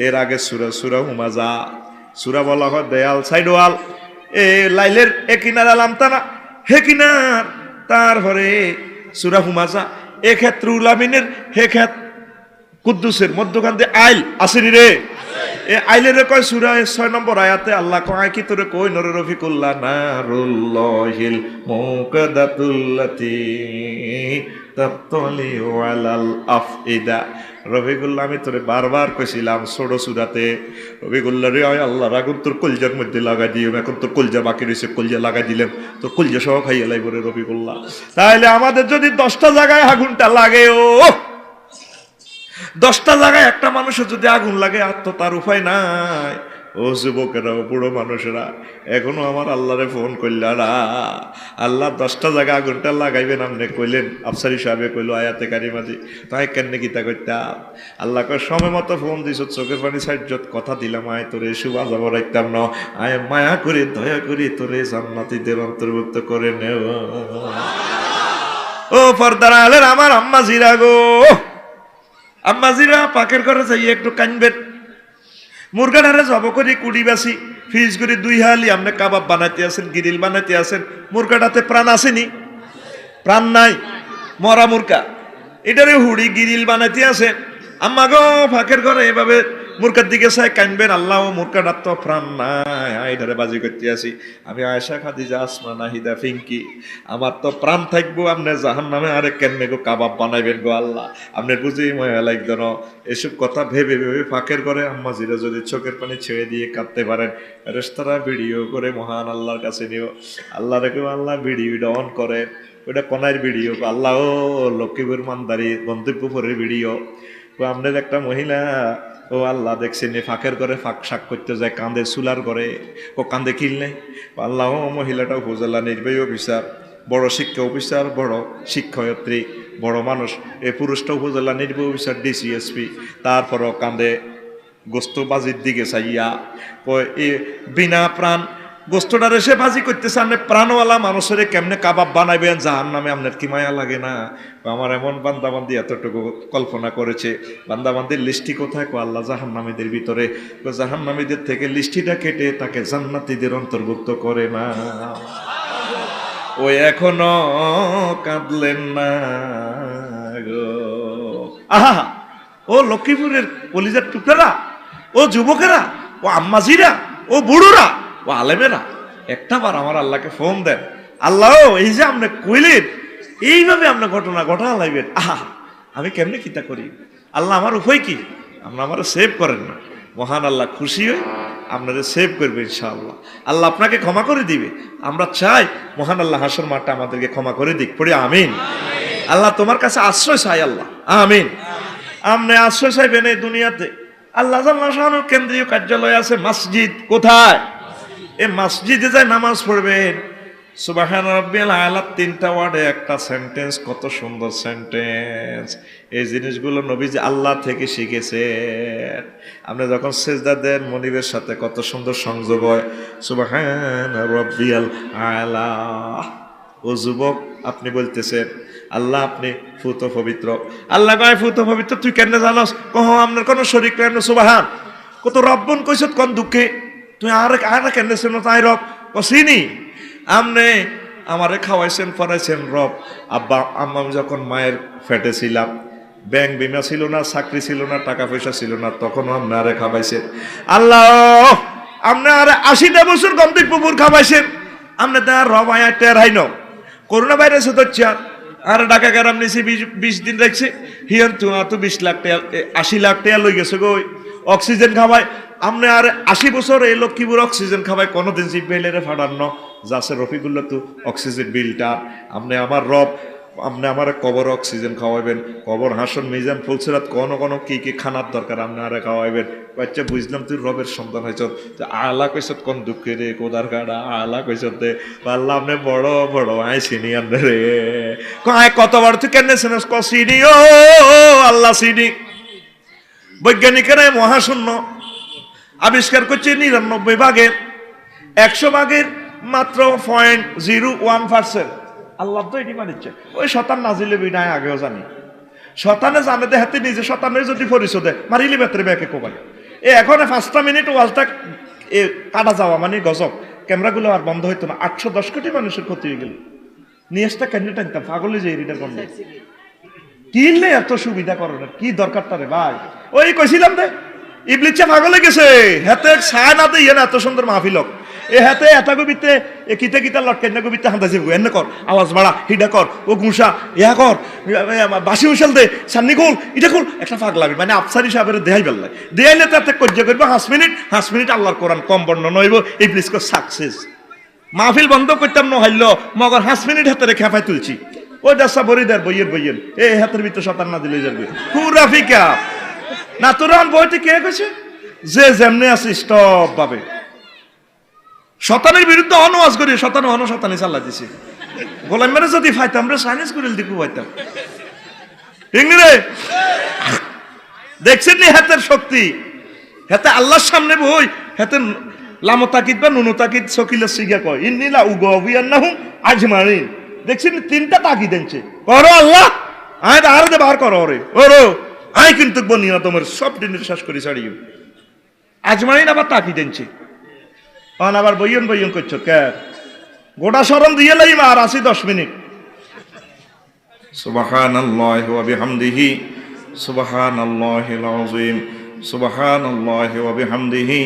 এর আগে সূরা হুমাজা। সূরা বলা হয় দেয়াল, সাইড ওয়াল। এ লাইলের এ কিনার আলাম তারা হে কিনার। তারপরে সূরা হুমাজা এ ক্ষেত্রে উলামিনের হে ক্ষেত কুদ্দুসের মধ্যখান দিয়ে আইল আসেনি রে। এ আইলের কয় সূরা 6 নম্বর আয়াতে আল্লাহ কয় কি তোরে কই নরে রফিকুল্লাহ নারুল্লাহিল মুকাদাতুল্লাতি তাতলিউ আলাল আফইদা। রফিকুল্লাহ আমি তোরে বারবার কইছিলাম ছোট সূরাতে, রফিকুল্লাহ রে আল্লাহর আগুন তোর কলজার মধ্যে লাগাই দিও। এখন তোর কলজা বাকি রয়েছে, কলজা লাগাই দিলাম, তোর কলজা সহ খাইয়ে লাইব রে রফিকুল্লাহ। তাহলে আমাদের যদি 10টা জায়গায় আগুনটা লাগে, ও 10টা জায়গায় একটা মানুষের যদি আগুন লাগে আর তো তার উপায় নাই। ও যুবকেরা, ও বুড়ো মানুষেরা, এখনো আমার আল্লাহরে ফোন করলারা, আল্লাহ 10টা জায়গায় আগুনটা লাগাইবেন আপনি কইলেন। আফসারি সাহেবে কইল আয়াতে কারিমাজি, তাই কেন গীতা করতাম। আল্লাহ কয় সময় মতো ফোন দিছ, চোখের পানি সাইডত কথা দিলাম, আয় তোরে শুভা যাব রাখতাম না, আয় মায়া করে দয়া করে তোরে জান্নাতীদের অন্তর্ভুক্ত করে নেও। ও পর্দার আলের আমার আম্মা জিরা গো, আম্মাজিরা পাকের ঘরে যাই একটু কানবেন। মুরগাটারে জব করে কুড়ি বাসি ফ্রিজ করে 2 হালি আপনি কাবাব বানাইতে আছেন, গিরিল বানাইতে আছেন। মুরগাটাতে প্রাণ আসেনি? প্রাণ নাই, মরা মুরগা। এটারে হুড়ি গিরিল বানাইতে আছেন। আম্মা গো ফাঁকের ঘরে এভাবে মুরগার দিকে চাই কানবেন, আল্লাহ মুরগাটার তো প্রাণ নাই, এটারে বাজি করতে আসি আমি আয়েশা খাদিজা আসমা নাহিদা ফিঙ্কি, আমার তো প্রাণ থাকবো, আপনি জাহান্নামে আরে কেমনে গো কাবাব বানাইবেন গো আল্লাহ, আপনি বুঝি ময়া লাগতো না। এসব কথা ভেবে ভেবে ফাঁকের ঘরে আম্মা জিরা যদি চোখের পানি ছেড়ে দিয়ে কাঁদতে পারেন, রেস্তারা ভিডিও করে মহান আল্লাহর কাছে নিও। আল্লাহ রেখে আল্লাহ ভিডিওটা অন করে, ওইটা কোনার ভিডিও, আল্লাহ ও লক্ষ্মীপুর মানদারি গন্তব্যপুরের ভিডিও। আপনার একটা মহিলা ও আল্লাহ দেখছেন ফাঁকের করে ফাঁক শাক করতে যায়, কান্দে চুলার করে, ও কান্দে কিনলে আল্লাহ ও মহিলাটা উপজেলা নির্বাহী অফিসার, বড় শিক্ষা অফিসার, বড় শিক্ষয়িত্রী, বড় মানুষ। এই পুরুষটা উপজেলা নির্বাহী অফিসার ডিসিএসপি, তারপরও কান্দে গোস্তবাজির দিকে চাইয়া। এ বিনা প্রাণ গোস্তটারে সে বাজি করতেছে, আপনি প্রাণওয়ালা মানুষের কেমনে কাবাব বানাইবেন জাহান নামে, আপনার কি মায়া লাগে না? আমার এমন বান্দাবান্দি এতটুকু কল্পনা করেছে, বান্দাবান্দির লিস্টি কোথায়? আল্লাহ জাহান্নামীদের ভিতরে, জাহান্নামীদের থেকে লিস্টিটা কেটে তাকে জান্নাতীদের অন্তর্ভুক্ত করে না। ওই এখনো কাঁদলেন না গো। আহা, ও লক্ষ্মীপুরের কলিজার টুকরা, ও যুবকেরা, ও আম্মাজিরা, ও বুড়োরা, ও আলেমেরা, একটা বার আমার আল্লাহকে ফোন দেন। আল্লাহ এই যে আপনি কইলেন এইভাবে আপনার ঘটনা ঘটা লাইবেন, আহা আমি কেমনে কিতা করি? আল্লাহ আমার উপায় কি? আপনি আমার সেভ করেন না। মহান আল্লাহ খুশি হয়ে আপনাদের সেভ করবে ইনশাআল্লাহ। আল্লাহ আপনাকে ক্ষমা করে দিবে। আমরা চাই মহান আল্লাহ হাসর মাঠটা আমাদেরকে ক্ষমা করে দিক। পড়ি আমিন। আল্লাহ তোমার কাছে আশ্রয় চাই আল্লাহ, আমিন। আপনি আশ্রয় চাইবেন এই দুনিয়াতে। আল্লাহ জাল্লাহু শাআনুর কেন্দ্রীয় কার্যালয় আছে মসজিদ। কোথায়? এই মসজিদে যায় নামাজ পড়বেন। সুবহান রাব্বিয়াল আলা, 3টা ওয়ার্ডে একটা সেন্টেন্স, কত সুন্দর সেন্টেন্স। এই জিনিসগুলো নবীজি আল্লাহ থেকে শিখেছেন। আপনি যখন সেজদা দেন মনিবের সাথে কত সুন্দর সংযোগ হয়, সুবহান রাব্বিয়াল আলা। ও যুবক, আপনি বলতেছেন আল্লাহ আপনি ফুত পবিত্র। আল্লাহ কয় ফুত পবিত্র তুই কেন জানস? কহ আপনার কোনো শরীক নাই। সুবহান। কত রব্বন কইছত কোন দুঃখে তুই আর কেন শুনো তাই রব কসিনি। আমনে আমারে খাওয়াইছেন পড়াইছেন রব। আব্বা আম্মা যখন মায়ের ফেটে ছিলাম, ব্যাংক বিমা ছিল না, চাকরি ছিল না, টাকা পয়সা ছিল না, তখনও আপনারে খাওয়াইছেন। আল্লাহ আপনি আর 80টা বছর গন্তব্যপুর খাওয়াইছেন। আপনি তো আর রব আয়া টের হাইন। করোনা ভাইরাসে তো আর ঢাকা গ্রাম নিয়েছি 20 দিন রাখছে। হিয়ার তো 20 লাখ টাকা 80 লাখ টাকা লই গেছে গো অক্সিজেন খাওয়ায়। আপনি আর 80 বছর এই লক্ষ্মীপুর অক্সিজেন খাওয়ায় কোনোদিন জিপ বেলেরে ফাটান্ন যাচ্ছে রফিকুল্লাহ তো অক্সিজেন বিলটা। আপনি আমার রব, আপনি আমার কবর অক্সিজেন খাওয়াইবেন, কবর হাসন মিজান ফুলসিরাত কোন কোন কি কি খানার দরকার আপনি আরে খাওয়াইবেন। বাচ্চা বুঝলাম তুই রবের সন্তান হয়েছ। আলা কইসত কোন দুঃখে রে কোদার কাটা আলা কইসত দে পারলাম আপনি বড় বড় আই সিনি আনবে রে কয় কতবার তুই কেন শুনস ক সিনি ও আল্লাহ সিনি। বৈজ্ঞানিকেরা মহাশূন্য আবিষ্কার করছে 99 ভাগের 100 ভাগের মাত্র 0.01%। আল্লাহ তো এটি মানিচ্ছে। ওই শতান নাজিলে বিনায় আগেও জানি। শতানে জানে দে হাতে নিজে শতানের যদি পরিচয় দেয় মারিলি বেতরে ব্যাকে কোবাই। এখন 5টা মিনিট ওয়াজটা কাটা যাওয়া মানে গজব। ক্যামেরাগুলো আর বন্ধ হইতো না। 810 কোটি মানুষের ক্ষতি হয়ে গেল। নিয়েসটা কেন টানতাম পাগলে যে এরিটার বন্ধ কিনলে এত সুবিধা করণের কি দরকারটা রে ভাই? ওই কইছিলাম দে ইবলিচ্ছা পাগলে গেছে। হাতে ছায় না দে ইয়ে না এত সুন্দর মাহফিল এ হাতে এটা গবিতে এ কিতে কিতা লটকেন না গবিতে হাঁদাছি এনে কর আওয়াজ বাড়া হিডা কর ও গুঁসা ইয়া কর বাসি উশাল দে সান্নি গোল এটা গোল একটা ফাঁক লাগবে মানে আফসারি সাহেবের দেহাই বেল্লাই দেহাইলে তাতে কজ্জা করবো 5 মিনিট আল্লাহর কোরআন কম বর্ণনা নইব ইবলিস কো সাকসেস। মাহফিল বন্ধ করতাম নহল্য মগর 5 মিনিট হাতে খেপাই তুলছি। ওই দাসা বরিদার বইয়ের এই হাতের ভিতরে শতান না দিলে যাবে পুরা ফিকা না তোরান বইতে কে কইছে যে যেমনে আছে স্টপ পাবে। শতানের বিরুদ্ধে অনওয়াজ করি শতান শতানি চাল্লা দিছে গোলাম মেরে যদি ফাইতাম রে সাইনিস করিল দিকু পাইতাম ঠিক রে। দেখছেন নি হাতের শক্তি হাতে আল্লাহর সামনে বই হাতে লামো তাকিদ বা নুনু তাকিদ সকিলের সিগা কয় ইন্নিলা উগবিয়ান্নাহুম আজমাইন। দেখছেন 3টা তাকিদ দেনছে করো আল্লাহ আয় আর দে বার করো রে ওরো আয় কিন্তু বনিয়া তোমার সব দিন শেষ করি ছাড়িও আজমাইন আবার তাকিদ দেনছে। অন আবার বইয়ন করছো কে গোটা শরম দিয়ে লাইম আর 10 মিনিট। সুবহানাল্লাহি ওয়া বিহামদিহি সুবহানাল্লাহিল আযীম সুবহানাল্লাহি ওয়া বিহামদিহি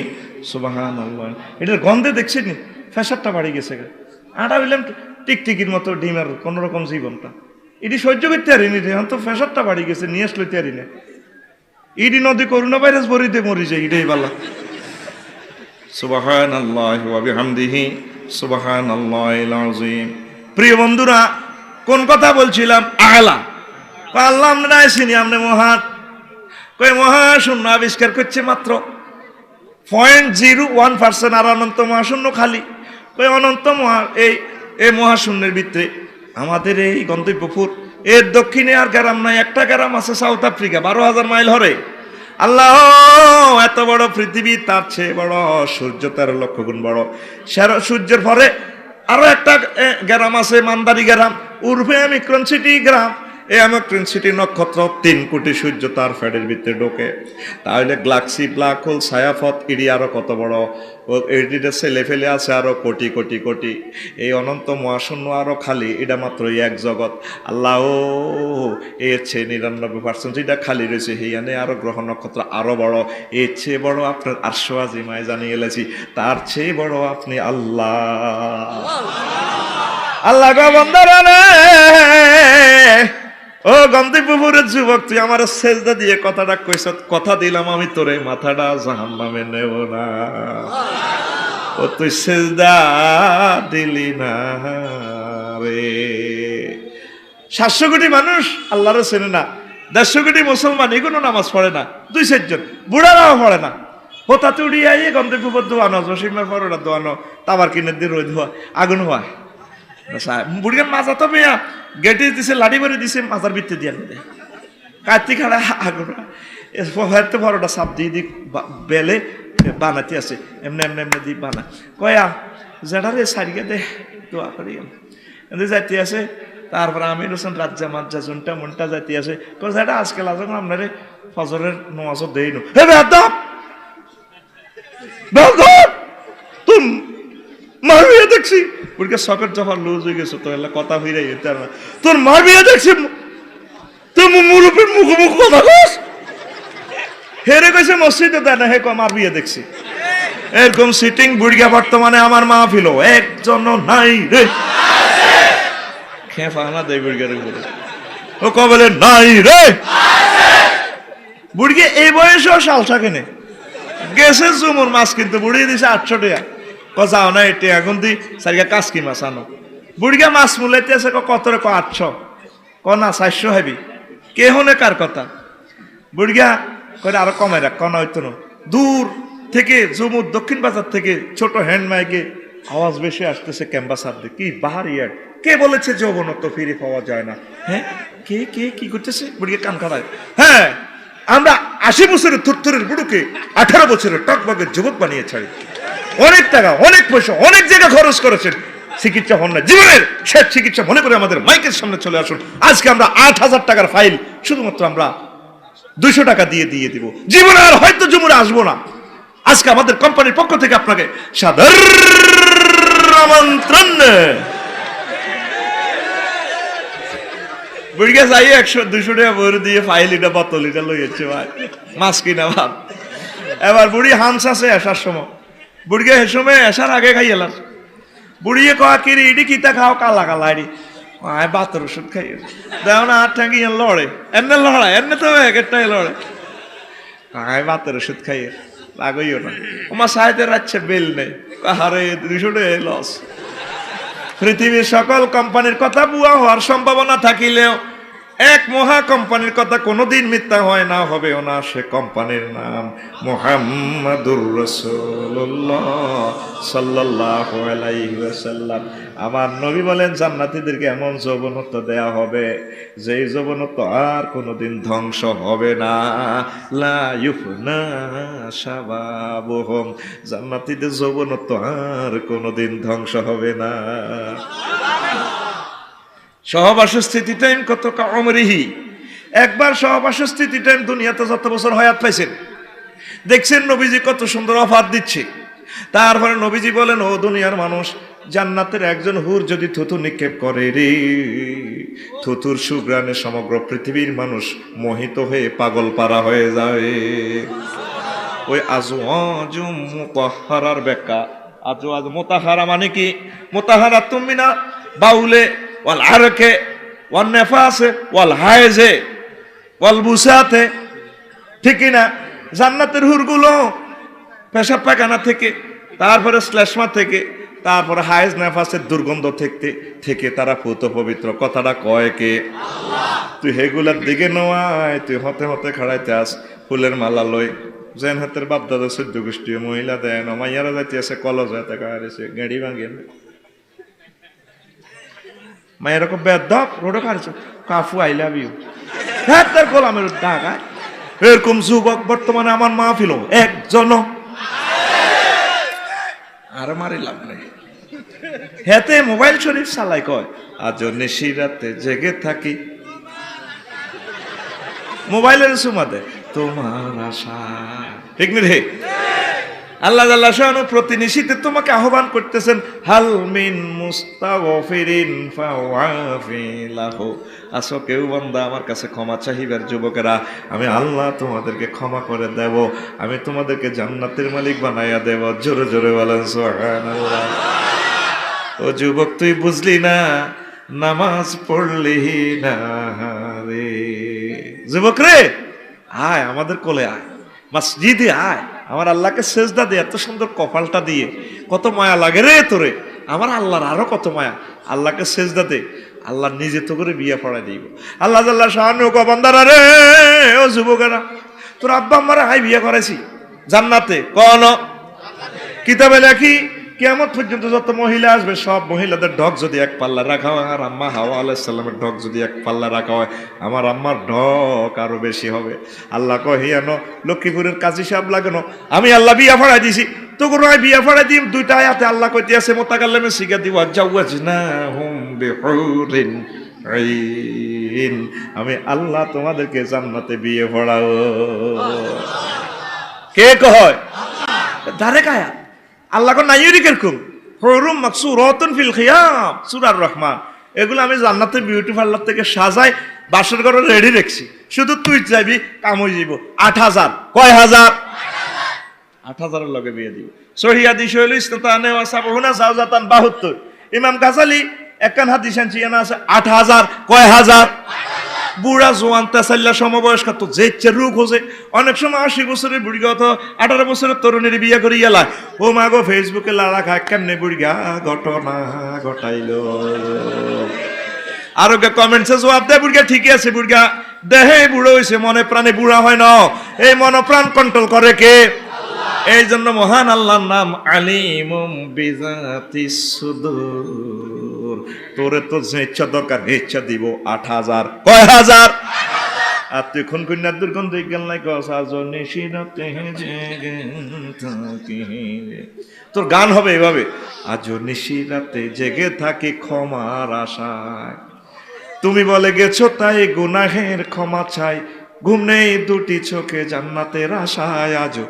সুবহানাল্লাহ। এটার গন্ধে দেখছেন নি ফ্যাশনটা বাড়ি গেছে। আটা বললাম টিকটিকির মতো ডিমের কোন রকম জীবনটা এটি সহ্য করতে পারিনি রে। এখন তো ফ্যাশনটা বাড়ি গেছে নিয়ে আসলে পারি না। ইডি নদী করোনা ভাইরাস ভরিতে মরি যায় এটাই বালা। সুবহানাল্লাহি ওয়া বিহামদিহি সুবহানাল্লাহিল আযীম। প্রিয় বন্ধুরা কোন কথা বলছিলাম? আলা আল্লাহ আমরা আসিনি আপনি মহান কই মহাশূন্য আবিষ্কার করছে মাত্র 0.01%। আর অনন্ত মহাশূন্য খালি কই অনন্ত এই মহাশূন্যের ভিতরে আমাদের এই গন্তব্যপুর এর দক্ষিণে আর গ্রাম নাই। একটা গ্রাম আছে সাউথ আফ্রিকা 12,000 মাইল হরে। আল্লাহ এত বড় পৃথিবী তার চেয়ে বড় সূর্য 13 লক্ষ গুণ বড়। সূর্যের পরে আরো একটা গ্রাম আছে মান্দারি গ্রাম উর্ফে অমিক্রন সিটি গ্রাম। এই অমিক্রন সিটি নক্ষত্র 3 কোটি সূর্য তার ফ্যাডের ভিতরে ঢোকে। তাহলে গ্যালাক্সি ব্ল্যাক হোল ছায়াপথ এটি আরো কত বড়। এটিতে ছেলে ফেলে আছে আরো কোটি কোটি কোটি। এই অনন্ত মহাশূন্য আরো খালি এটা মাত্র এক জগৎ। আল্লাহ এর চেয়ে 99% যেটা খালি রয়েছে সেইখানে আরো গ্রহ নক্ষত্র আরো বড়। এর চেয়ে বড় আপনার আরশ আজিমায় জানিয়ে এলেছি তার চেয়ে বড় আপনি আল্লাহ। আল্লাহ গো বন্দরা ও গন্তব্যপুরের যুবক তুই আমার সেজদা দিয়ে কথাটা কইছ কথা দিলাম আমি তোরে মাথাটা জাহান্নামে নেব না। ও তুই সেজদা দিলি না রে। 700 কোটি মানুষ আল্লাহরে চেনে না। 150 কোটি মুসলমান এগুলো নামাজ পড়ে না, 2-4 জন, বুড়ারাও পড়ে না। হোতাতে উড়িয়ে আইয়ে গন্ধে পুকুর দোয়ানো, জসিমের পরোটা দোয়ানো, তাবার কিনে দিয়ে রোদ হওয়া, আগুন হওয়া। বুড়িয়ার মাজা তো মেয়া গেটে দিছে, লাড়ি মারি দিছে, মাজার ভিত্তি দিয়ে দেয় কার্তিক হারা আগুন হয়তো পরোটা সাপ দিয়ে দিক বেলে বানাতে আছে, এমনি এমনি এমনি দিয়ে বানা কয়া যেটা রে সারিয়ে দে দোয়া করি যাইতে আছে। তারপরে আমির হোসেন রাজ্জা মাজ্জা জুনটা মনটা যাইতে আছে, যেটা আজকাল আজ আপনার ফজরের নামাজও দেই নো হে বেয়াদব তুম মারবিয়া দেখছি ওরকে সকেট যখন লুজ হয়ে গেছে তো এলা কথা হইরাই তোর মারবিয়া দেখছি তুই মুরুপের মুখোমুখ কথা কস হেরে কইছে মসজিদে দেয় না, হে মার বিয়ে দেখছি। এরকম সিটিং বুড়িয়া বর্তমানে আমার মা ফিল একজন নাই রে, খেয়ে ফানা দেয় বুড়িয়ার উপরে, ও কবলে নাই রে। বুড়িয়া এই বয়সেও শালসা কেনে গেছে জুমুর মাছ কিন্তু বুড়িয়ে দিছে 800 টাকা, যাও না এটি এখন তুই সারিয়া কাসকি মাছ আনো। বুড়িয়া মাছ মূলাইতে আছে কত রে 800, না 400 হবি, কে হনে কার কথা। বুড়িয়া করে আরো কমে রাখ, কনা হইতো না। দূর থেকে জমুর দক্ষিণ বাজার থেকে ছোট হ্যান্ড মাইকে আওয়াজ বেশি আসতেছে ক্যাম্বাসার দিকে, কি বাহার ইয়ার, কে বলেছে যৌবনত্ব ফিরে পাওয়া যায় না? হ্যাঁ কে কে কি করতেছে? বুড়িয়া কান খাড়ায়, হ্যাঁ আমরা 80 বছরের থুরথুরের বুড়োকে 18 বছরের টকবগের যুবক বানিয়ে ছাড়ি। অনেক টাকা, অনেক পয়সা, অনেক জায়গা খরচ করেছেন, চিকিৎসা হন না, জীবনের শেষ চিকিৎসা মনে করে আমাদের মাইকের সামনে চলে আসুন। আজকে আমরা 8000 টাকার ফাইল শুধুমাত্র আমরা 200 টাকা দিয়ে দিব, জীবনে আর হয়তো জমুরে আসবো না। আজকে আমাদের কোম্পানির পক্ষ থেকে আপনাকে সাদর আমন্ত্রণ। বুড়িয়া যাই 100-200 টাকা ভরে দিয়ে ফাইল এটা বোতল এটা লইয়েছে ভাই, মাছ কিনা ভাব। এবার বুড়ি হামস আছে আসার সময়, বুড়িয়া এ সময় আসার আগে খাই এলাম। বুড়িয়ে কয়া কিরি ইডি কিতা খাও, কালা কালা ইডি আয় বাতের ওষুধ খাই দেও না, 8 ঠাঙ্গি লড়ে এমনি লড়ায়, এমনি তো একটাই লড়ে, আয় বাতের ওষুধ খাইয়ে লাগইও না। আমার সাহেবের রাখছে বেল নেই, আরে 200 টাকা লস। পৃথিবীর সকল কোম্পানির কথা বুয়া হওয়ার সম্ভাবনা থাকিলেও এক মহা কোম্পানির কথা কোনোদিন মিথ্যা হয় না, হবেও না। সে কোম্পানির নাম মুহাম্মাদুর রাসূলুল্লাহ সাল্লাল্লাহু আলাইহি ওয়াসাল্লাম। আমার নবী বলেন জান্নাতীদেরকে এমন যৌবনত্ব দেয়া হবে যেই যৌবনত্ব আর কোনোদিন ধ্বংস হবে না। লা ইউফনা শাবাবুহুম, জান্নাতীদের যৌবনত্ব আর কোনোদিন ধ্বংস হবে না। সহবাস স্থিতি টাইম কত কামরিহি, একবার সহবাস স্থিতি টাইম দুনিয়াতে যত বছর হায়াত পাইছেন দেখছেন নবীজি কত সুন্দর অফার দিচ্ছে। তারপরে নবীজি বলেন, ও দুনিয়ার মানুষ, জান্নাতের একজন হুর যদি থুতু নিক্ষেপ করে রে, থুতুর সুগ্রানে সমগ্র পৃথিবীর মানুষ মোহিত হয়ে পাগল পারা হয়ে যাবে। ওই আজওয়াজুম মুতাহহারার ব্যাখ্যা, আজওয়াজ মুতাহহারা মানে কি? মুতাহহারা তুমিনা বাউলে ওয়াল আরকে ওয়াল নেফাসে ওয়াল হায়েজে ওয়াল বুসাতে, ঠিক না? জান্নাতের হুরগুলো পেশাব পায়খানা থেকে, তারপরে শ্লেষ্মা থেকে, তারপরে হায়েজ নেফাসের দুর্গন্ধ থেকে তারা পুত পবিত্র। কথাটা কয় কে? তুই হেগুলার দিকে নয়, তুই হতে হতে খাড়াইতে আস ফুলের মালা লই, যেন হাতের বাপ দাদা 14 গোষ্ঠী মহিলা দেন মাইয়ারা যাইতে আছে কলজ হাতে কাছে গাড়ি ভাঙে মায়ের এরকম বেদব রোডে কারছো কাফু আই লাভ ইউ, হ্যাঁ তার গোলামের ঢাকায়। এরকম যুবক বর্তমানে আমার মাহফিল একজন আর মারি লাভ নেই। হেতে মোবাইল শরীফ চালাই কয়, আজ নিশি রাতে জেগে থাকি, মোবাইলের সুমাদে তোমার আশা, ঠিক না রে? আল্লাহ জাল্লা শানু প্রতি নিশিতে তোমাকে আহ্বান করতেছেন, হাল মিন মুস্তাগফিরিন ফাওয়াফি লাহু, আসো কেউ বান্দা আমার কাছে ক্ষমা চাহিবার যুবকেরা, আমি আল্লাহ তোমাদেরকে ক্ষমা করে দেব, আমি তোমাদেরকে জান্নাতের মালিক বানাইয়া দেব। জোরে জোরে বলেন সুবহানাল্লাহ। ও যুবক তুই বুঝলি না, নামাজ পড়লি না রে। যুবক রে আয় আমাদের কোলে আয়, মসজিদে আয়, আমার আল্লাহকে সেজদা দে। এত সুন্দর কপালটা দিয়ে কত মায়া লাগে রে তোরে, আমার আল্লাহর আরো কত মায়া। আল্লাহকে সেজদা দে, আল্লাহ নিজে তো করে বিয়ে পড়াই দিব। আল্লাহ জাল্লা শাহানু কো বান্দারা রে, ও যুবকেরা, তোর আব্বা আম্মারা হাই বিয়ে করাইছি জান্নাতে, কোন কিতাবে লেখি কিয়ামত পর্যন্ত যত মহিলা আসবে সব মহিলাদের ঢক যদি এক পাল্লা রাখা হয়, আর আম্মা হাওয়া আলাইহিস সালামের ঢক যদি এক পাল্লা রাখা হয়, আমার আম্মার ঢক আরো বেশি হবে। আল্লাহ কহিয়ানো লক্ষ্মীপুরের কাজী সাহেব লাগানো, আমি আল্লাহ বিয়া ফড়াই দিছি, তো কোনো বিয়া ফড়াই দিম। দুইটা আয়াতে আল্লাহ কইতে আছে মুতাকাল্লিমে শিখা দিব, জাওয়াজনাহুম বিহুরিন আইন, আমি আল্লাহ তোমাদেরকে জান্নাতে বিয়ে পড়াও। কে কয়? ডাইরেক্ট আয়াত। আল্লাহ কোন নাই কিরকম হুরুম মাকসুরাতুন ফিল খিয়াম, সূরা রহমান। এগুলো আমি জান্নাতে বিউটি পার্লার থেকে সাজাই বাসর ঘরে রেডি রাখছি, শুধু তুই যাবি কাম হয়ে যাব। 8,000 কয় হাজার? 8,000 এর লগে বিয়ে দিব। সহিহ হাদিস হইল ইসতাতানে ওয়া সাবহুনা জাওজাতান 72। ইমাম গাজালি একখান হাদিস আনছি, এনা আছে 8,000 কয় হাজার? বুড়া জোয়ান তেসাল্লা সমবয়স্ক তো যে ইচ্ছে রোগ হচ্ছে। অনেক সময় 80 বছরের বুড়ি গত 18 বছরের তরুণীর বিয়ে করে এলা, ও মাগো ফেসবুকে লাড়া খায় কেমনে বুড়িগা ঘটনা ঘটাইল। আরো কমেন্টসে জবাব দেয় বুড়িগা ঠিকই আছে, বুড়িগা দেহে বুড়ো হয়েছে, মনে প্রাণে বুড়া হয় না। এই মন প্রাণ কন্ট্রোল করে কে? এই জন্য মহান আল্লাহর নাম আলিমুম বিজাতিস সুদূর। তোরে তো যে ইচ্ছা দরকার ইচ্ছা দিব। 8,000 কয় হাজার? আর তুই খুন কন্যার দুর্গন্ধ গেল নাই কসাজনে শিরতে জেগে থাকি। তোর গান হবে এভাবে, আজ নিশিরাতে জেগে থাকি ক্ষমার আশায়, তুমি বলে গেছো তাই গুনাহের ক্ষমা চাই, ঘুম নেই দুটি চোখে জান্নাতের আশায়, আজও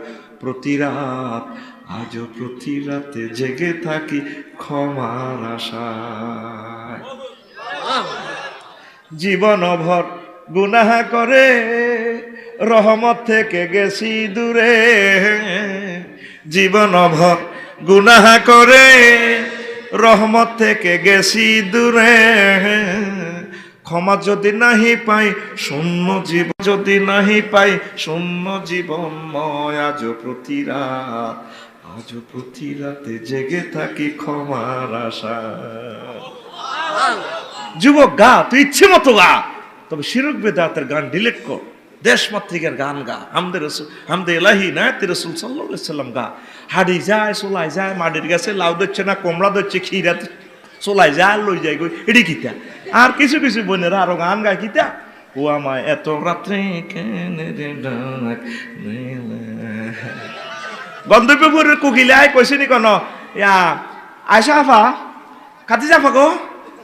প্রতি রাতে জেগে থাকি ক্ষমার আশায়। জীবন ভর গুনাহ করে রহমত থেকে গেছি দূরে, জীবন ভর গুনাহ করে রহমত থেকে গেছি দূরে, ক্ষমা যদি নাহি পাই শূন্য জীবন, যদি নাহি পাই শূন্য জীবনময়, আজও প্রতি রাতে জেগে থাকি ক্ষমার আশা। যুবক গা, তুই ইচ্ছে মতো গা, তবে শিরক বেদাতের গান ডিলিট কর, দেশমাতৃকের গান গা, হামদে এলাহি নায়াতে রাসূল সাল্লাল্লাহু আলাইহি সাল্লাম গা। হাড়ি যায় চলাই যায়, মাটির গাছে লাউ ধরছে না কোমড়া ধরছে, খিরা চলাই যায় লই যায় গই, এটি কিতা। আর কিছু কিছু বোনেরা আরো গান গায় কিতা, ও আমায় এত রাত্রে কেনে রে ডাক গন্তব্যপুরের কুকিলায় কইছে নি কোন ইয়া আয়সা আফা খাতি যাফা গো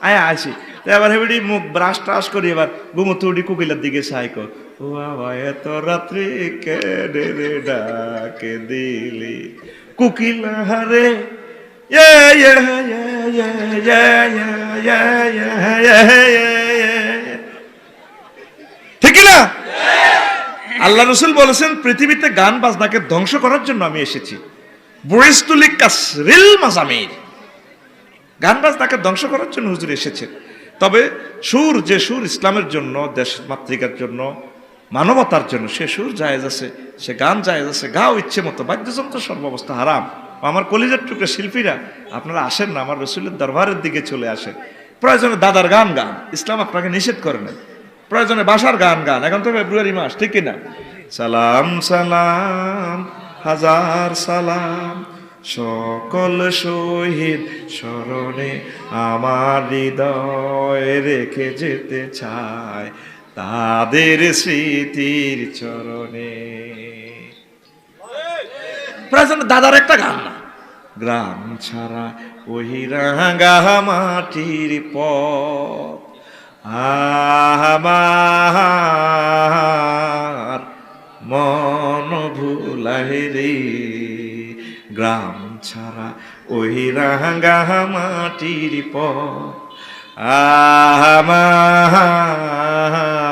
আয়া আইসি। এবার হেবড়ি মুখ ব্রাশ ট্রাশ করি, এবার গুমতুড়ি কুকিলার দিকে চাই কো, ও আমায় এত রাত্রে কেনে রে ডাকে দিলি কুকিলা হারে। ঠিক না? আল্লাহ রসুল বলেছেন পৃথিবীতে গান বাজনাকে ধ্বংস করার জন্য আমি এসেছি। বুরিস্তুলিক কাসরিল মাজামির, গান বাজনাকে ধ্বংস করার জন্য হুজুর এসেছেন। তবে সুর, যে সুর ইসলামের জন্য, দেশ মাতৃকার জন্য, মানবতার জন্য, সে সুর জায়েজ আছে, সে গান জায়েজ আছে। গাও ইচ্ছে মতো, বাদ্যযন্ত্র সর্বাবস্থা হারাম। আমার কলিজার টুকরা শিল্পীরা, আপনারা আসেন না আমার রসুলের দরবারের দিকে চলে আসেন। প্রয়োজনে দাদার গান গান, ইসলাম আপনাকে নিষেধ করে না। প্রয়োজনে বাসার গান গান, এখন তো ফেব্রুয়ারি মাস, ঠিক কিনা? সালাম সালাম হাজার সালাম সকল শহীদ স্মরণে, আমার হৃদয় রেখে যেতে চায় তাদের স্মৃতির চরণে। প্রয়োজনে দাদার একটা গান না। গ্রাম ছাড়া ওই রাঙা মাটির পথ আমার মন ভুলাই রে, গ্রাম ছাড়া ওই রাঙা মাটির পথ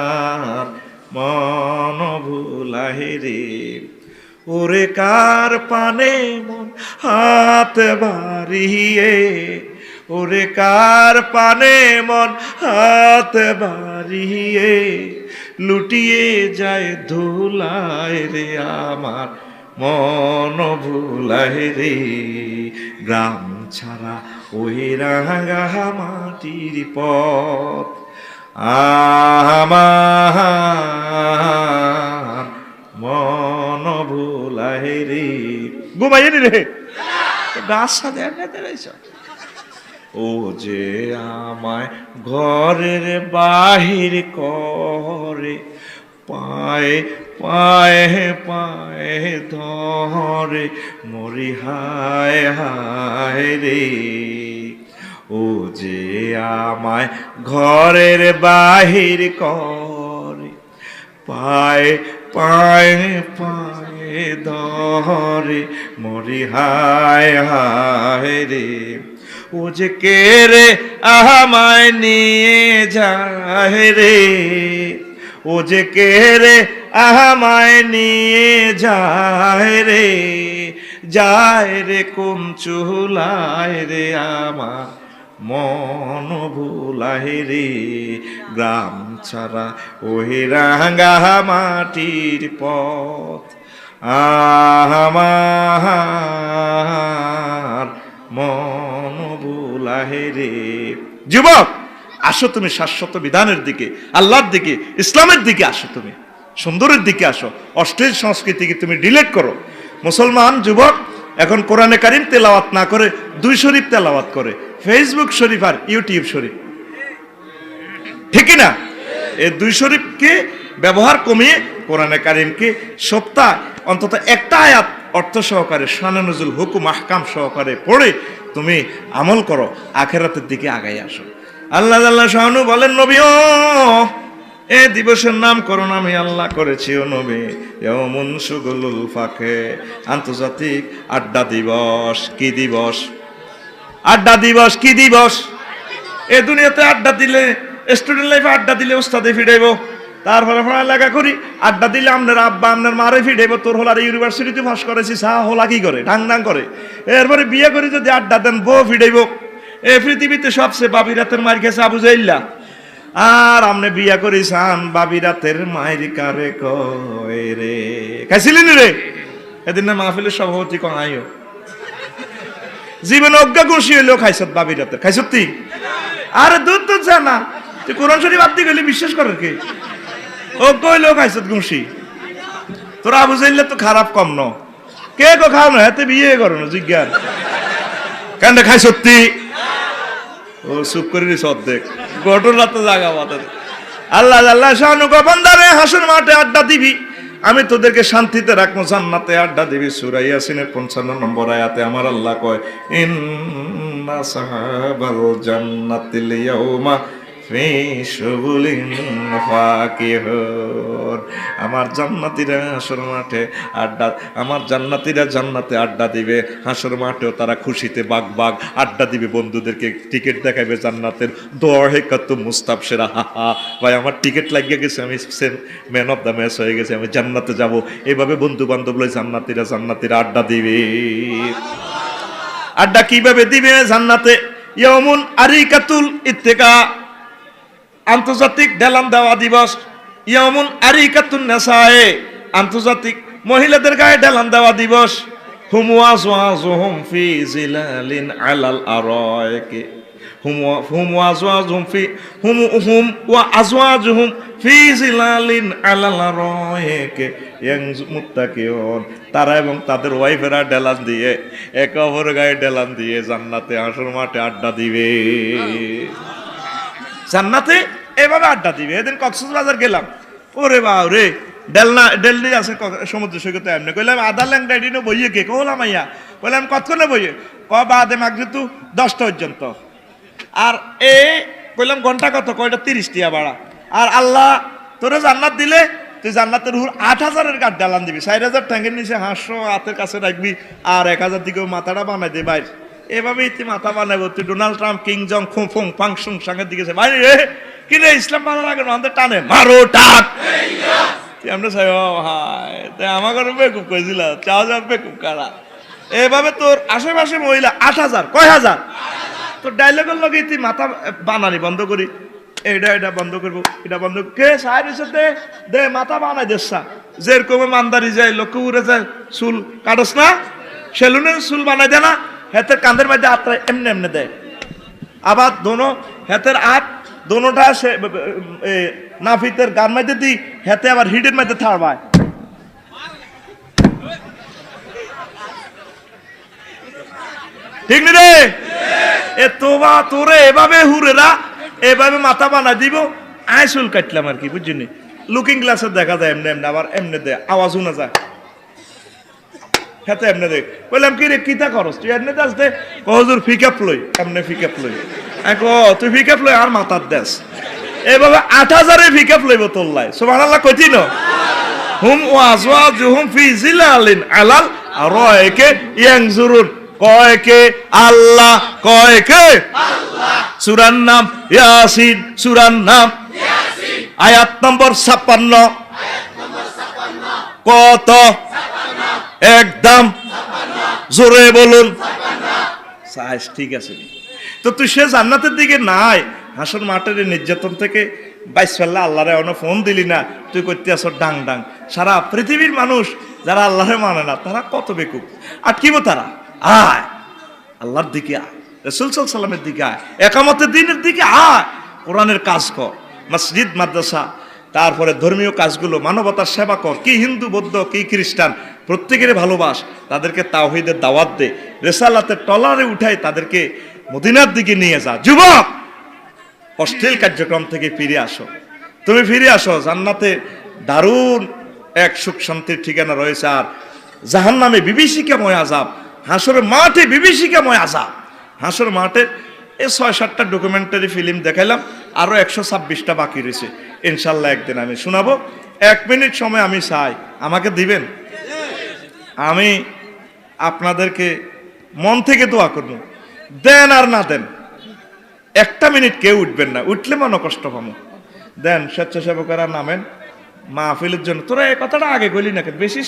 আমার মন ভুলাই রে। ওরে কার পানে মন হাত বাড়িয়ে, ওরে কার পানে মন হাত বাড়িয়ে, লুটিয়ে যায় ধুলায় রে আমার মন ভুলায় রে। গ্রাম ছাড়া ওই রাঙা মাটির পথ আমার মন ভুলায় রে। ঘুমাইয়ে নি রে রাস্তা দেড়াইছ। ও যে আমায় ঘরের বাহির করে, পায়ে পায়ে পায়ে ধরে, মরি হায় হায় রে। ও যে আমায় ঘরের বাহির করে, পায়ে পায়ে পায়ে ধরে, মরি হায় হায় রে। ও যে কে রে আমায় নিয়ে যায় রে, ও যে কে রে আমায় নিয়ে যায় রে, যায় রে কোন চুলায় রে আমার মন ভুলায় রে। গ্রাম ছাড়া ওই রাঙা মাটির পথ আমার মন ভুলায় রে। যুবক আসো তুমি শাশ্বত বিধানের দিকে, আল্লাহর দিকে, ইসলামের দিকে আসো, তুমি সুন্দরের দিকে আসো। অশ্লীল সংস্কৃতিকে তুমি ডিলিট করো। মুসলমান যুবক এখন কোরআনে কারিম তেলাওয়াত না করে 2 শরীফ তেলাওয়াত করে, ফেসবুক শরীফ আর ইউটিউব শরীফ, ঠিক না? এই 2 শরীফকে ব্যবহার কমিয়ে কোরআনে কারিমকে সপ্তাহ অন্তত একটা আয়াত অর্থ সহকারে, শানে নুজুল, হুকুম, আহকাম সহকারে পড়ে তুমি আমল করো, আখিরাতের দিকে আগাই আসো। আল্লাহ আল্লাহ শাহানু বলেন, নবীও এ দিবসের নামকরণ আমি আল্লাহ করেছি ও নবী, ইয়াউমুন শুগুলুল ফাকে, আন্তর্জাতিক আড্ডা দিবস। কি দিবস? আড্ডা দিবস। কি দিবস? এ দুনিয়াতে আড্ডা দিলে, স্টুডেন্ট লাইফে আড্ডা দিলে ওস্তাদে ফিরাইব, তারপরে পড়ালেখা করি আড্ডা দিলে আপনার আব্বা আপনার মারে ফিরাইব, তোর হলার ইউনিভার্সিটিতে পাস করেছি, চা হোলা কি করে ঢাং ঢাং করে। এরপরে বিয়ে করি যদি আড্ডা দেন বউ ফিরাইব। এ পৃথিবীতে সবচেয়ে বাবি রাতের মার খেয়েছে আবু জাইল্লা, আর আমনে বিয়া করি সান বাবি রাতের মায়ের কারে কয় রে। খাইছিলেন রে এদিন না মাহফিলের সভাপতি কন আইও, জীবনে অজ্ঞা খুশি হইলেও খাইছত বাবি রাতের, খাইছত তুই? আরে দুধ দুধ জানা তুই কোরআন শরীফ আব্দি গেলে বিশ্বাস করার কে? অজ্ঞ হইলেও খাইছত খুশি। তোরা আবু জাইল্লা তো খারাপ কম ন, কে কো খাও না হাতে বিয়ে করো না জিজ্ঞান কেন খাইছত তুই? ও চুপ করে নি সদ্দেক ঘটনা তো জাগা মাথা। আল্লাহ আল্লাহ শানু গো বান্দারে হাসর মাঠে আড্ডা দিবি, আমি তোদেরকে শান্তিতে রাখবো, জান্নাতে আড্ডা দিবি। সূরা ইয়াসিনের 55 নম্বর আয়াতে আমার আল্লাহ কয়, ইন্না সাহাবাল জান্নাতিল ইয়াউমা ফি শুগুলিন ফাকিহুন। আমার জান্নাতীরা হাসর মাঠে আড্ডা, আমার জান্নাতীরা জান্নাতে আড্ডা দিবে, হাসর মাঠেও তারা খুশিতে বাগ বাগ আড্ডা দিবে, বন্ধুদেরকে টিকিট দেখাবে জান্নাতের। দোহে কত মুস্তাবশিরা, হা হা ভাই আমার টিকিট লাগিয়ে গেছে, আমি ম্যান অফ দ্য ম্যাচ হয়ে গেছে, আমি জান্নাতে যাব। এইভাবে বন্ধু বান্ধব লই জান্নাতীরা আড্ডা দিবে। আড্ডা কিভাবে দিবে জান্নাতে? ইয়াউমুন আরিকাতুল ইত্তেকা, আন্তর্জাতিক ডেলান দেওয়া দিবস। ইয়াউমুন আরিকাতুন নেসায়ে, আন্তর্জাতিক মহিলাদের গায়ে ডেলান দেওয়া দিবস। হুম ওয়াজওয়াজুহুম ফি জিলালিন আলাল আরাইকি, হুম ওয়াজওয়াজুহুম ওয়া আজওয়াজুহুম ফি জিলালিন আলাল আরাইকি মুত্তাকিউন। তারা এবং তাদের ওয়াইফেরা ডেলান দিয়ে, একে অপরের গায়ে ডেলান দিয়ে জান্নাতে হাসর মাঠে আড্ডা দিবে। জান্নাতে এভাবে আড্ডা দিবে। এদিন কক্সবাজার গেলাম, ওরে বাউ রে ডেলনি আছে সমুদ্র সৈকতে, এমনি কইলাম আধা ল্যাংটা দিনও বইয়ে কে কহলাম আইয়া, কইলাম কতক্ষণে বইয়ে ক বাদে মাগরে তু 10টা পর্যন্ত। আর এ কইলাম ঘন্টা কত, কয়টা 30 টিয়া ভাড়া। আর আল্লাহ তোরে জান্নাত দিলে তুই জান্নাতের হুর 8000-এর গাছ ডালান দিবি, 4000 ট্যাঙ্কের নিচে 500 হাতের কাছে রাখবি, আর 1000 দিকেও মাথাটা বানাই দে বাইর। এভাবেই তুই মাথা বানাবো। তুই ডোনাল্ড ট্রাম্প, কিং জং ফুং ফাংসুং সাংঘাত দিকে ভাই রে কি রে ইসলাম মানা লাগে না, আমাদের টানে মারো টাক। আমরা চাই ও ভাই তাই আমাকে বেকুব করেছিল, চাও যাও বেকুব কারা। এভাবে তোর আশেপাশে মহিলা 8000, কয় হাজার, তোর ডায়লগের লগে তুই মাথা বানানি বন্ধ করি, এটা বন্ধ করবো, এটা বন্ধ কে সাহেবের সাথে দে মাথা বানাই দেশা। যেরকম মানদারি যায়, লক্ষ্য উড়ে যায়, চুল কাটস না, সেলুনের চুল বানাই দে না, হাতের কাঁধের মধ্যে আত্রা এমনি এমনি দেয়, আবার দোনো হাতের আট দোনোটা নাফিতের গান মাইতে দি হাতে আবার হিডের মাইতে থাড়বায়। ঠিক নি রে? এ তোরে এভাবে হুরেরা এভাবে মাথা বানা দিব, আইসুল কাটলাম আর কি, বুঝছিনি? লুকিং গ্লাসে দেখা যায় এমনি এমনি, আবার এমনি দেয় আওয়াজ শোনা যায়, হেতে এমনি দেখ। বললাম কি রে কিতা করস তুই? এমনি দাস দে। হুজুর ফিকাপ লই, এমনি ফিকাপ লই। তুই ফিকাপ লই আর মাথার দেশ এভাবে 8000 ফিকাপ লইব তোর লাই। সুবহানাল্লাহ কইতি ন? হুম ওয়াজওয়াজুহুম ফি জিলালিন আলাল আরাইকে ইয়ানজুরুন। কয় কে? আল্লাহ। কয় কে? আল্লাহ। সূরার নাম ইয়াসিন, সূরার নাম ইয়াসিন, আয়াত নম্বর 56। কত? একদম জোরে বলুন। সাইজ ঠিক আছে। তো তুই সে জান্নাতের দিকে নাই, হাসর মাঠের নির্যাতন থেকে বাইশ ফেললা, আল্লাহরে অন্য ফোন দিলি না, তুই করতে আসো ডাং ডাং। সারা পৃথিবীর মানুষ যারা আল্লাহরে মানে না তারা কত বেকুব, আটকিব তারা। আয় আল্লাহর দিকে আয়, রাসূল সাল্লাল্লাহু আলাইহি ওয়াসাল্লামের দিকে আয়, একামতের দিনের দিকে আয়, কোরআনের কাজ কর, মসজিদ মাদ্রাসা, তারপরে ধর্মীয় কাজগুলো, মানবতার সেবা কর। কি হিন্দু বৌদ্ধ কি খ্রিস্টান প্রত্যেকের ভালোবাস, তাদেরকে তাওহীদের দাওয়াত দে, রিসালাতের টলারে উঠাই তাদেরকে মদিনার দিকে নিয়ে যা। যুবক, অশ্লীল কার্যক্রম থেকে ফিরে আসো। তুমি ফিরে আসো, জান্নাতে দারুণ এক সুখ শান্তির ঠিকানা রয়েছে। আর জাহান্নামে বিভীষিকাময় আযাব, হাসরের মাঠে বিভীষিকাময় আযাব। হাসর মাঠে এই ৬-৭টা ডকুমেন্টারি ফিল্ম দেখাইলাম, আরো ১২৬টা বাকি রয়েছে। ইনশাল্লাহ একদিন আমি শোনাবো। 1 মিনিট সময় আমি চাই, আমাকে দিবেন? আমি আপনাদেরকে মন থেকে দোয়া করব, দেন আর না দেন 1টা মিনিট কেউ উঠবেন না, উঠলে মনে কষ্ট পাবো। দেন, স্বেচ্ছাসেবকেরা নামেন মাহফিলের জন্য। তোরা এই কথাটা আগে কইলি না, বেশি